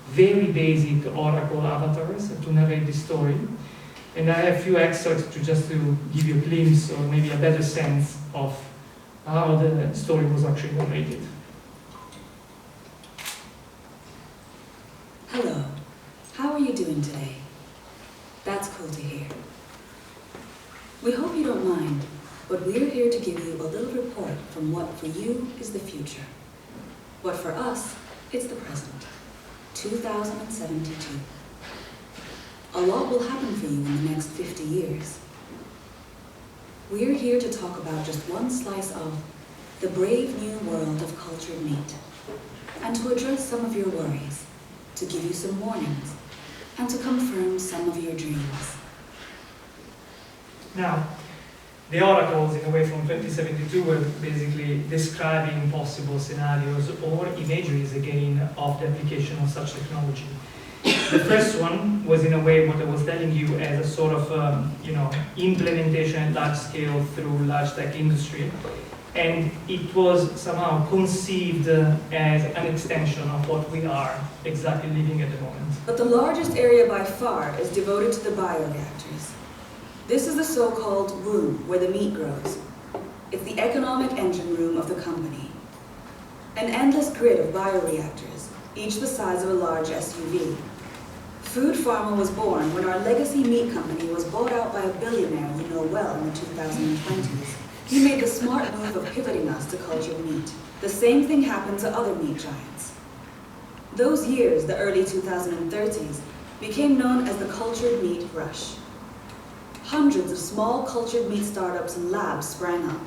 very basic oracle avatars to narrate this story. And I have a few extracts to give you a glimpse or maybe a better sense of how the story was actually narrated. Hello, how are you doing today? That's cool to hear. We hope you don't mind, but we're here to give you a little report from what for you is the future. What for us, it's the present, 2072. A lot will happen for you in the next 50 years. We're here to talk about just one slice of the brave new world of cultured meat, and to address some of your worries, to give you some warnings, and to confirm some of your dreams. Now, the oracles, in a way, from 2072 were basically describing possible scenarios or imageries, again, of the application of such technology. The first one was, in a way, what I was telling you as a sort of, implementation at large scale through large tech industry. And it was somehow conceived as an extension of what we are exactly living at the moment. But the largest area by far is devoted to the bioreactors. This is the so-called room where the meat grows. It's the economic engine room of the company. An endless grid of bioreactors, each the size of a large SUV. Food Pharma was born when our legacy meat company was bought out by a billionaire you know well in the 2020s. he made the smart move of pivoting us to cultured meat. The same thing happened to other meat giants. Those years, the early 2030s, became known as the cultured meat rush. Hundreds of small cultured meat startups and labs sprang up.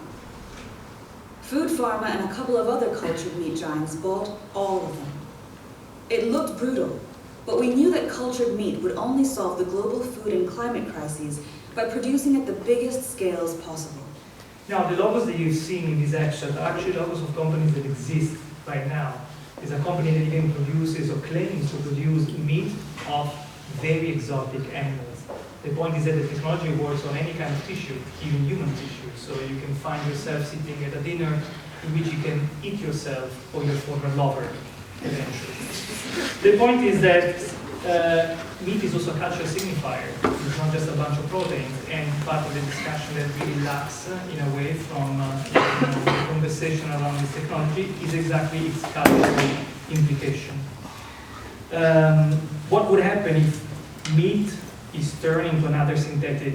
Food Pharma and a couple of other cultured meat giants bought all of them. It looked brutal, but we knew that cultured meat would only solve the global food and climate crises by producing at the biggest scales possible. Now, the logos that you've seen in this extract are actually logos of companies that exist right now. There's a company that even produces or claims to produce meat of very exotic animals. The point is that the technology works on any kind of tissue, even human tissue. So you can find yourself sitting at a dinner in which you can eat yourself or your former lover, eventually. The point is that meat is also a cultural signifier. It's not just a bunch of proteins, and part of the discussion that really lacks, in a way, from the conversation around this technology is exactly its cultural implication. What would happen if meat is turned into another synthetic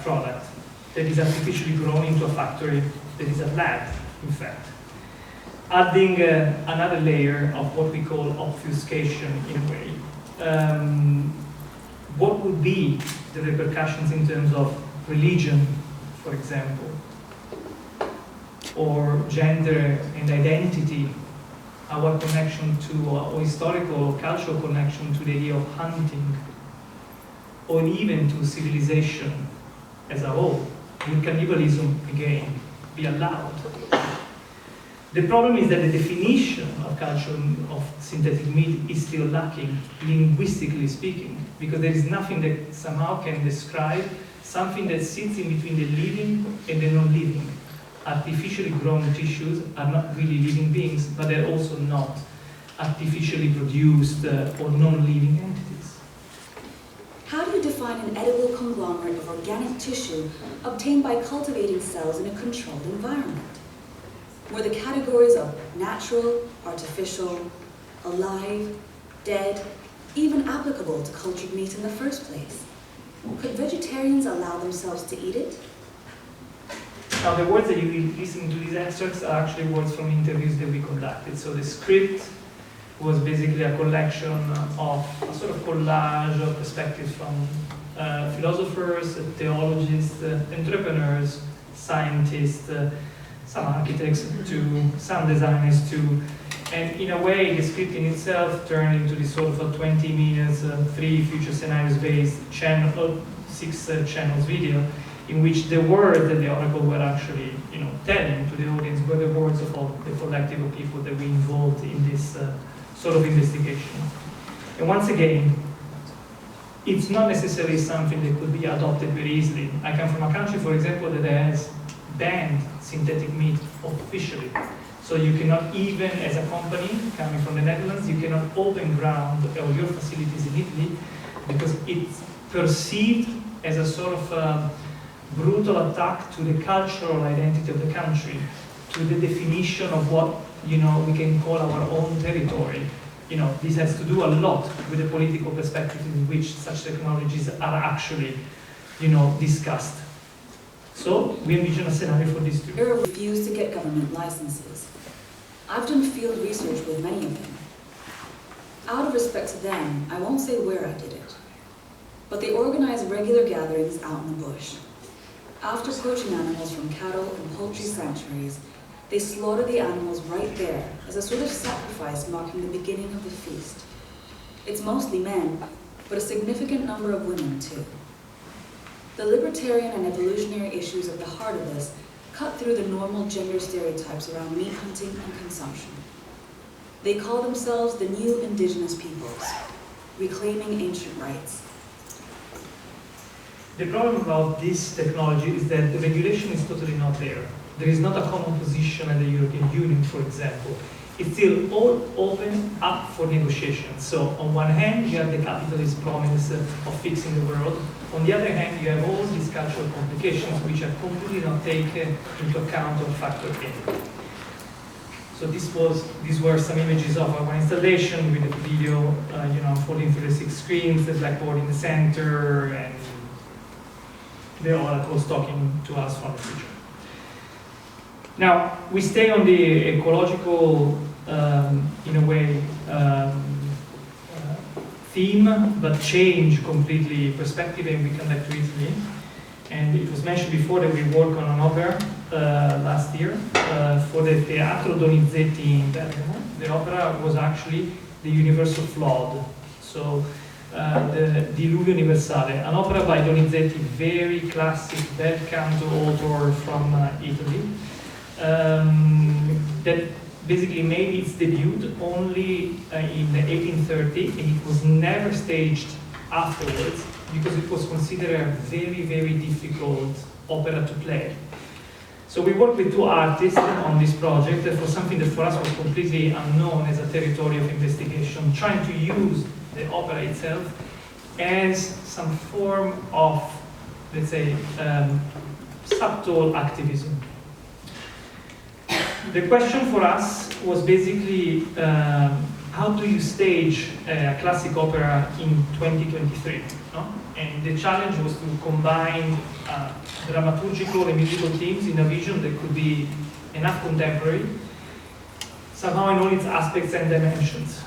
product that is artificially grown into a factory that is a lab, in fact? Adding another layer of what we call obfuscation in a way. What would be the repercussions in terms of religion, for example, or gender and identity, our connection to, or historical or cultural connection to the idea of hunting, or even to civilization as a whole? Will cannibalism, again, be allowed? The problem is that the definition of culture of synthetic meat is still lacking, linguistically speaking, because there is nothing that somehow can describe something that sits in between the living and the non-living. Artificially grown tissues are not really living beings, but they're also not artificially produced or non-living entities. How do you define an edible conglomerate of organic tissue obtained by cultivating cells in a controlled environment? Were the categories of natural, artificial, alive, dead, even applicable to cultured meat in the first place? Could vegetarians allow themselves to eat it? Now, the words that you will listen to these extracts are actually words from interviews that we conducted. So the script was basically a collection of a sort of collage of perspectives from philosophers, theologists, entrepreneurs, scientists, some architects too, some designers too. And in a way, the script in itself turned into this sort of a 20 minutes, 3 future scenarios based channel, 6 channels video, in which the words that the article were actually, telling to the audience were the words of all the collective of people that we involved in this sort of investigation. And once again, it's not necessarily something that could be adopted very easily. I come from a country, for example, that has banned synthetic meat officially. So you cannot even, as a company coming from the Netherlands, you cannot open ground or your facilities in Italy because it's perceived as a sort of brutal attack to the cultural identity of the country, to the definition of what we can call our own territory. This has to do a lot with the political perspective in which such technologies are actually, discussed. So we envision a scenario for this too. Europe refused to get government licenses. I've done field research with many of them. Out of respect to them, I won't say where I did it, but they organize regular gatherings out in the bush. After poaching animals from cattle and poultry sanctuaries, they slaughter the animals right there as a sort of sacrifice marking the beginning of the feast. It's mostly men, but a significant number of women too. The libertarian and evolutionary issues at the heart of this cut through the normal gender stereotypes around meat hunting and consumption. They call themselves the new indigenous peoples, reclaiming ancient rights. The problem about this technology is that the regulation is totally not there. There is not a common position at the European Union, for example. It's still all open up for negotiation. So on one hand, you have the capitalist promise of fixing the world. On the other hand, you have all these cultural complications which are completely not taken into account or factored in. So these were some images of our installation with the video, unfolding through the 6 screens, the blackboard in the center, and the oracle was talking to us from the future. Now, we stay on the ecological, in a way, theme, but change completely perspective, and we come back to Italy. And it was mentioned before that we worked on an opera last year for the Teatro Donizetti in Bergamo. The opera was actually the Universal Flood. So the Diluvio Universale, an opera by Donizetti, very classic bel canto author from Italy, that basically made its debut only in 1830, and it was never staged afterwards because it was considered a very, very difficult opera to play. So we worked with two artists on this project for something that for us was completely unknown as a territory of investigation, trying to use the opera itself as some form of, let's say, subtle activism. The question for us was basically, how do you stage a classic opera in 2023? No? And the challenge was to combine dramaturgical and musical themes in a vision that could be enough contemporary, somehow in all its aspects and dimensions.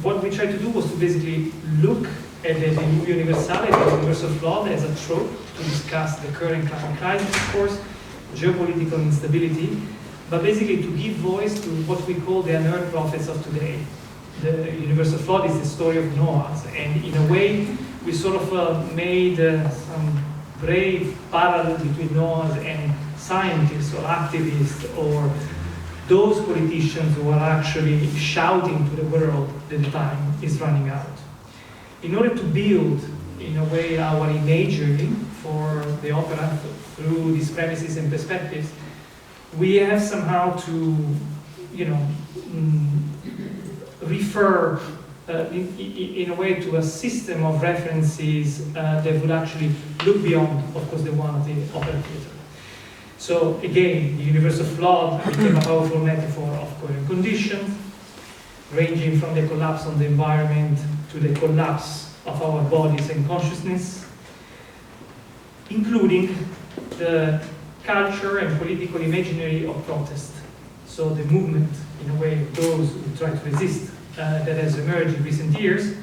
What we tried to do was to basically look at the Diluvio Universale, the Universal Flood, as a trope to discuss the current climate crisis, of course, geopolitical instability, but basically to give voice to what we call the unearned prophets of today. The Universal Flood is the story of Noahs, and in a way we sort of made some brave parallel between Noahs and scientists or activists or those politicians who are actually shouting to the world that the time is running out. In order to build, in a way, our imagery for the opera through these premises and perspectives, we have somehow to, refer in a way to a system of references that would actually look beyond, of course, the one of the opera theater. So again, the Universal Flood became a powerful metaphor of current conditions, ranging from the collapse of the environment to the collapse of our bodies and consciousness, including the culture and political imaginary of protest. So the movement, in a way, of those who try to resist that has emerged in recent years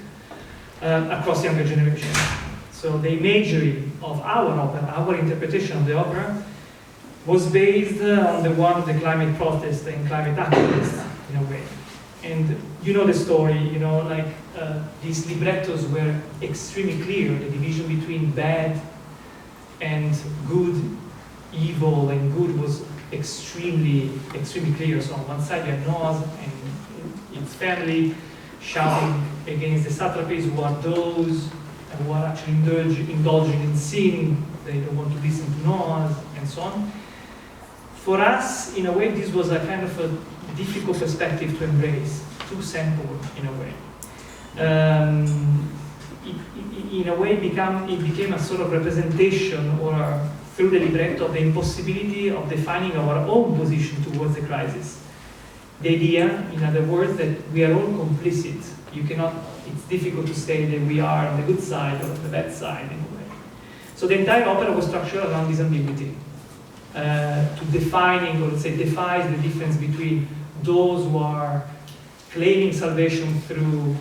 across younger generations. So the imagery of our opera, our interpretation of the opera, was based on the one of the climate protests and climate activists, in a way. And you know the story, these librettos were extremely clear, the division between bad and good, evil and good was extremely, extremely clear. So on one side you have Noah and its family shouting against the satrapies, who are those who are actually indulging in sin, they don't want to listen to Noah, and so on. For us, in a way, this was a kind of a difficult perspective to embrace, too simple in a way. In a way, it became a sort of representation, or through the libretto, of the impossibility of defining our own position towards the crisis. The idea, in other words, that we are all complicit. It's difficult to say that we are on the good side or on the bad side in a way. So the entire opera was structured around this ambiguity, to defining, or let's say, defies the difference between those who are claiming salvation through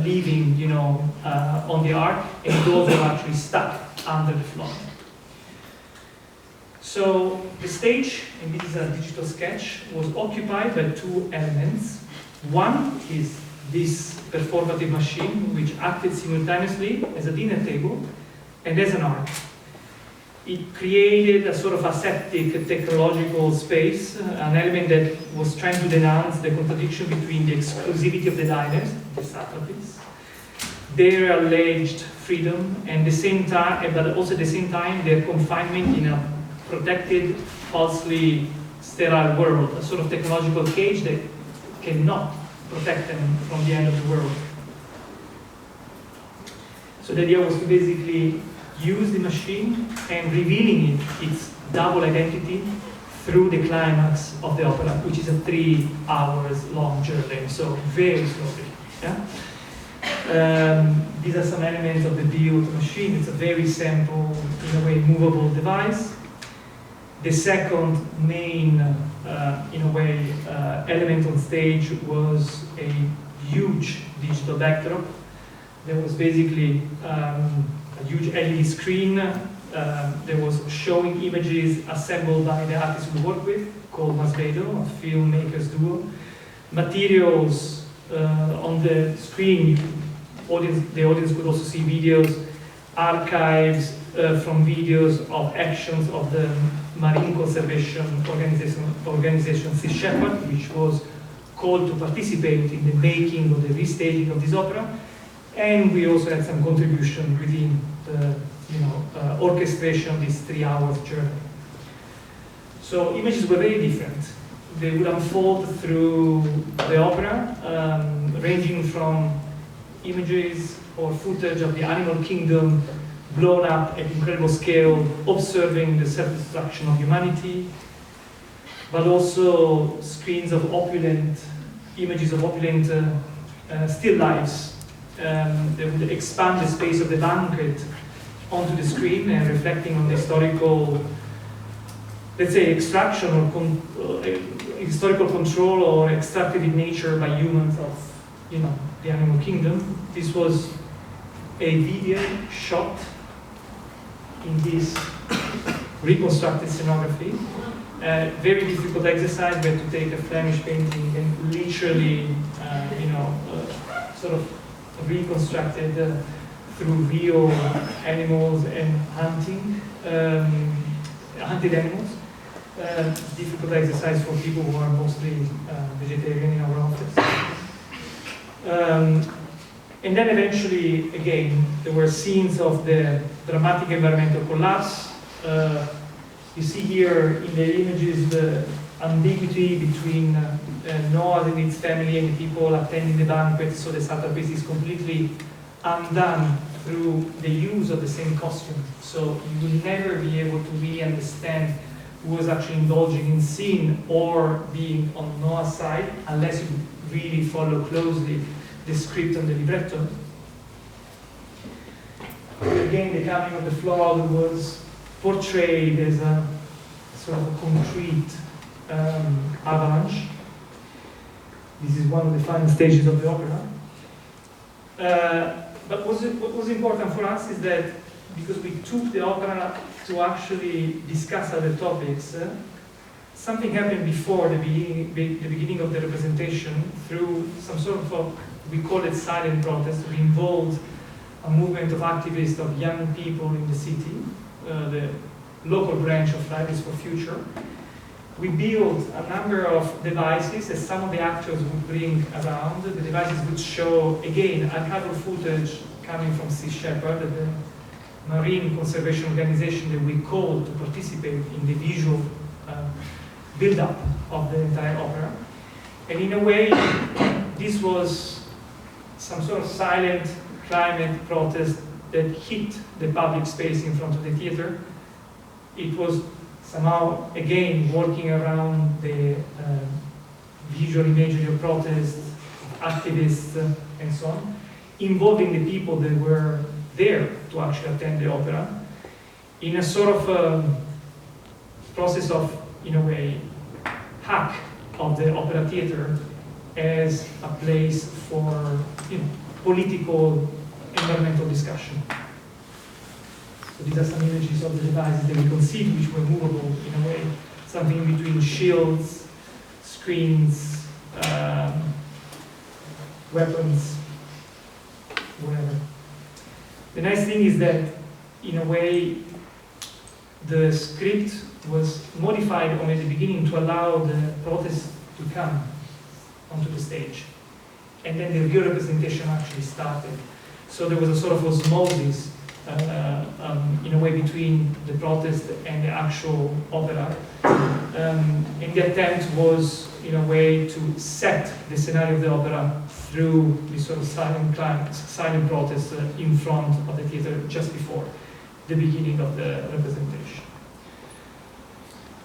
living, on the ark, and those who are actually stuck under the flood. So the stage, and this is a digital sketch, was occupied by two elements. One is this performative machine, which acted simultaneously as a dinner table and as an ark. It created a sort of aseptic technological space, an element that was trying to denounce the contradiction between the exclusivity of the diners, the satrapies, their alleged freedom, and the same time, but also at the same time, their confinement in a protected, falsely sterile world, a sort of technological cage that cannot protect them from the end of the world. So the idea was to basically use the machine and revealing its double identity through the climax of the opera, which is a 3 hours long journey, so very slowly. Yeah? These are some elements of the build machine. It's a very simple, in a way, movable device. The second main, in a way, element on stage was a huge digital backdrop. There was basically a huge LED screen that was showing images assembled by the artists we work with, called Masvedo, a filmmakers duo. Materials on the screen, the audience could also see videos, archives from videos of actions of the Marine Conservation Organization Sea Shepherd, which was called to participate in the making or the restaging of this opera. And we also had some contribution within the orchestration of this 3 hours journey. So images were very different. They would unfold through the opera, ranging from images or footage of the animal kingdom blown up at incredible scale, observing the self-destruction of humanity, but also screens of opulent, images of opulent still lifes. They would expand the space of the banquet onto the screen and reflecting on the historical, let's say, extraction or historical control or extractive nature by humans of, the animal kingdom. This was a video shot in this reconstructed scenography. Very difficult exercise. We had to take a Flemish painting and literally, sort of reconstructed through real animals and hunted animals. Difficult exercise for people who are mostly vegetarian in our office. And then eventually, again, there were scenes of the dramatic environmental collapse. You see here in the images the ambiguity between Noah and his family and the people attending the banquet, so the satrapies is completely undone through the use of the same costume. So you will never be able to really understand who was actually indulging in sin or being on Noah's side unless you really follow closely the script and the libretto. Again, the coming of the flood was portrayed as a sort of a concrete avalanche. This is one of the final stages of the opera. But what was important for us is that because we took the opera to actually discuss other topics, something happened before the beginning of the representation through some sort of, we call it silent protest. We involved a movement of activists, of young people in the city, the local branch of Fridays for Future. We built a number of devices that some of the actors would bring around. The devices would show, again, archival footage coming from Sea Shepherd, the Marine Conservation Organization that we called to participate in the visual build-up of the entire opera. And in a way, this was some sort of silent climate protest that hit the public space in front of the theater. It was somehow, again, working around the visual imagery of protest, activists, and so on, involving the people that were there to actually attend the opera, in a sort of process of, in a way, hack of the opera theater as a place for, political, environmental discussion. So these are some images of the devices that we conceived, which were movable in a way, something between shields, screens, weapons, whatever. The nice thing is that, in a way, the script was modified only at the beginning to allow the protest to come onto the stage. And then the real representation actually started. So there was a sort of osmosis in a way between the protest and the actual opera. And the attempt was, in a way, to set the scenario of the opera through this sort of silent protest in front of the theater just before the beginning of the representation.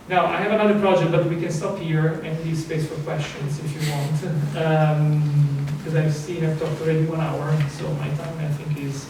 Now, I have another project, but we can stop here and leave space for questions if you want. Because I've talked already 1 hour, so my time, I think, is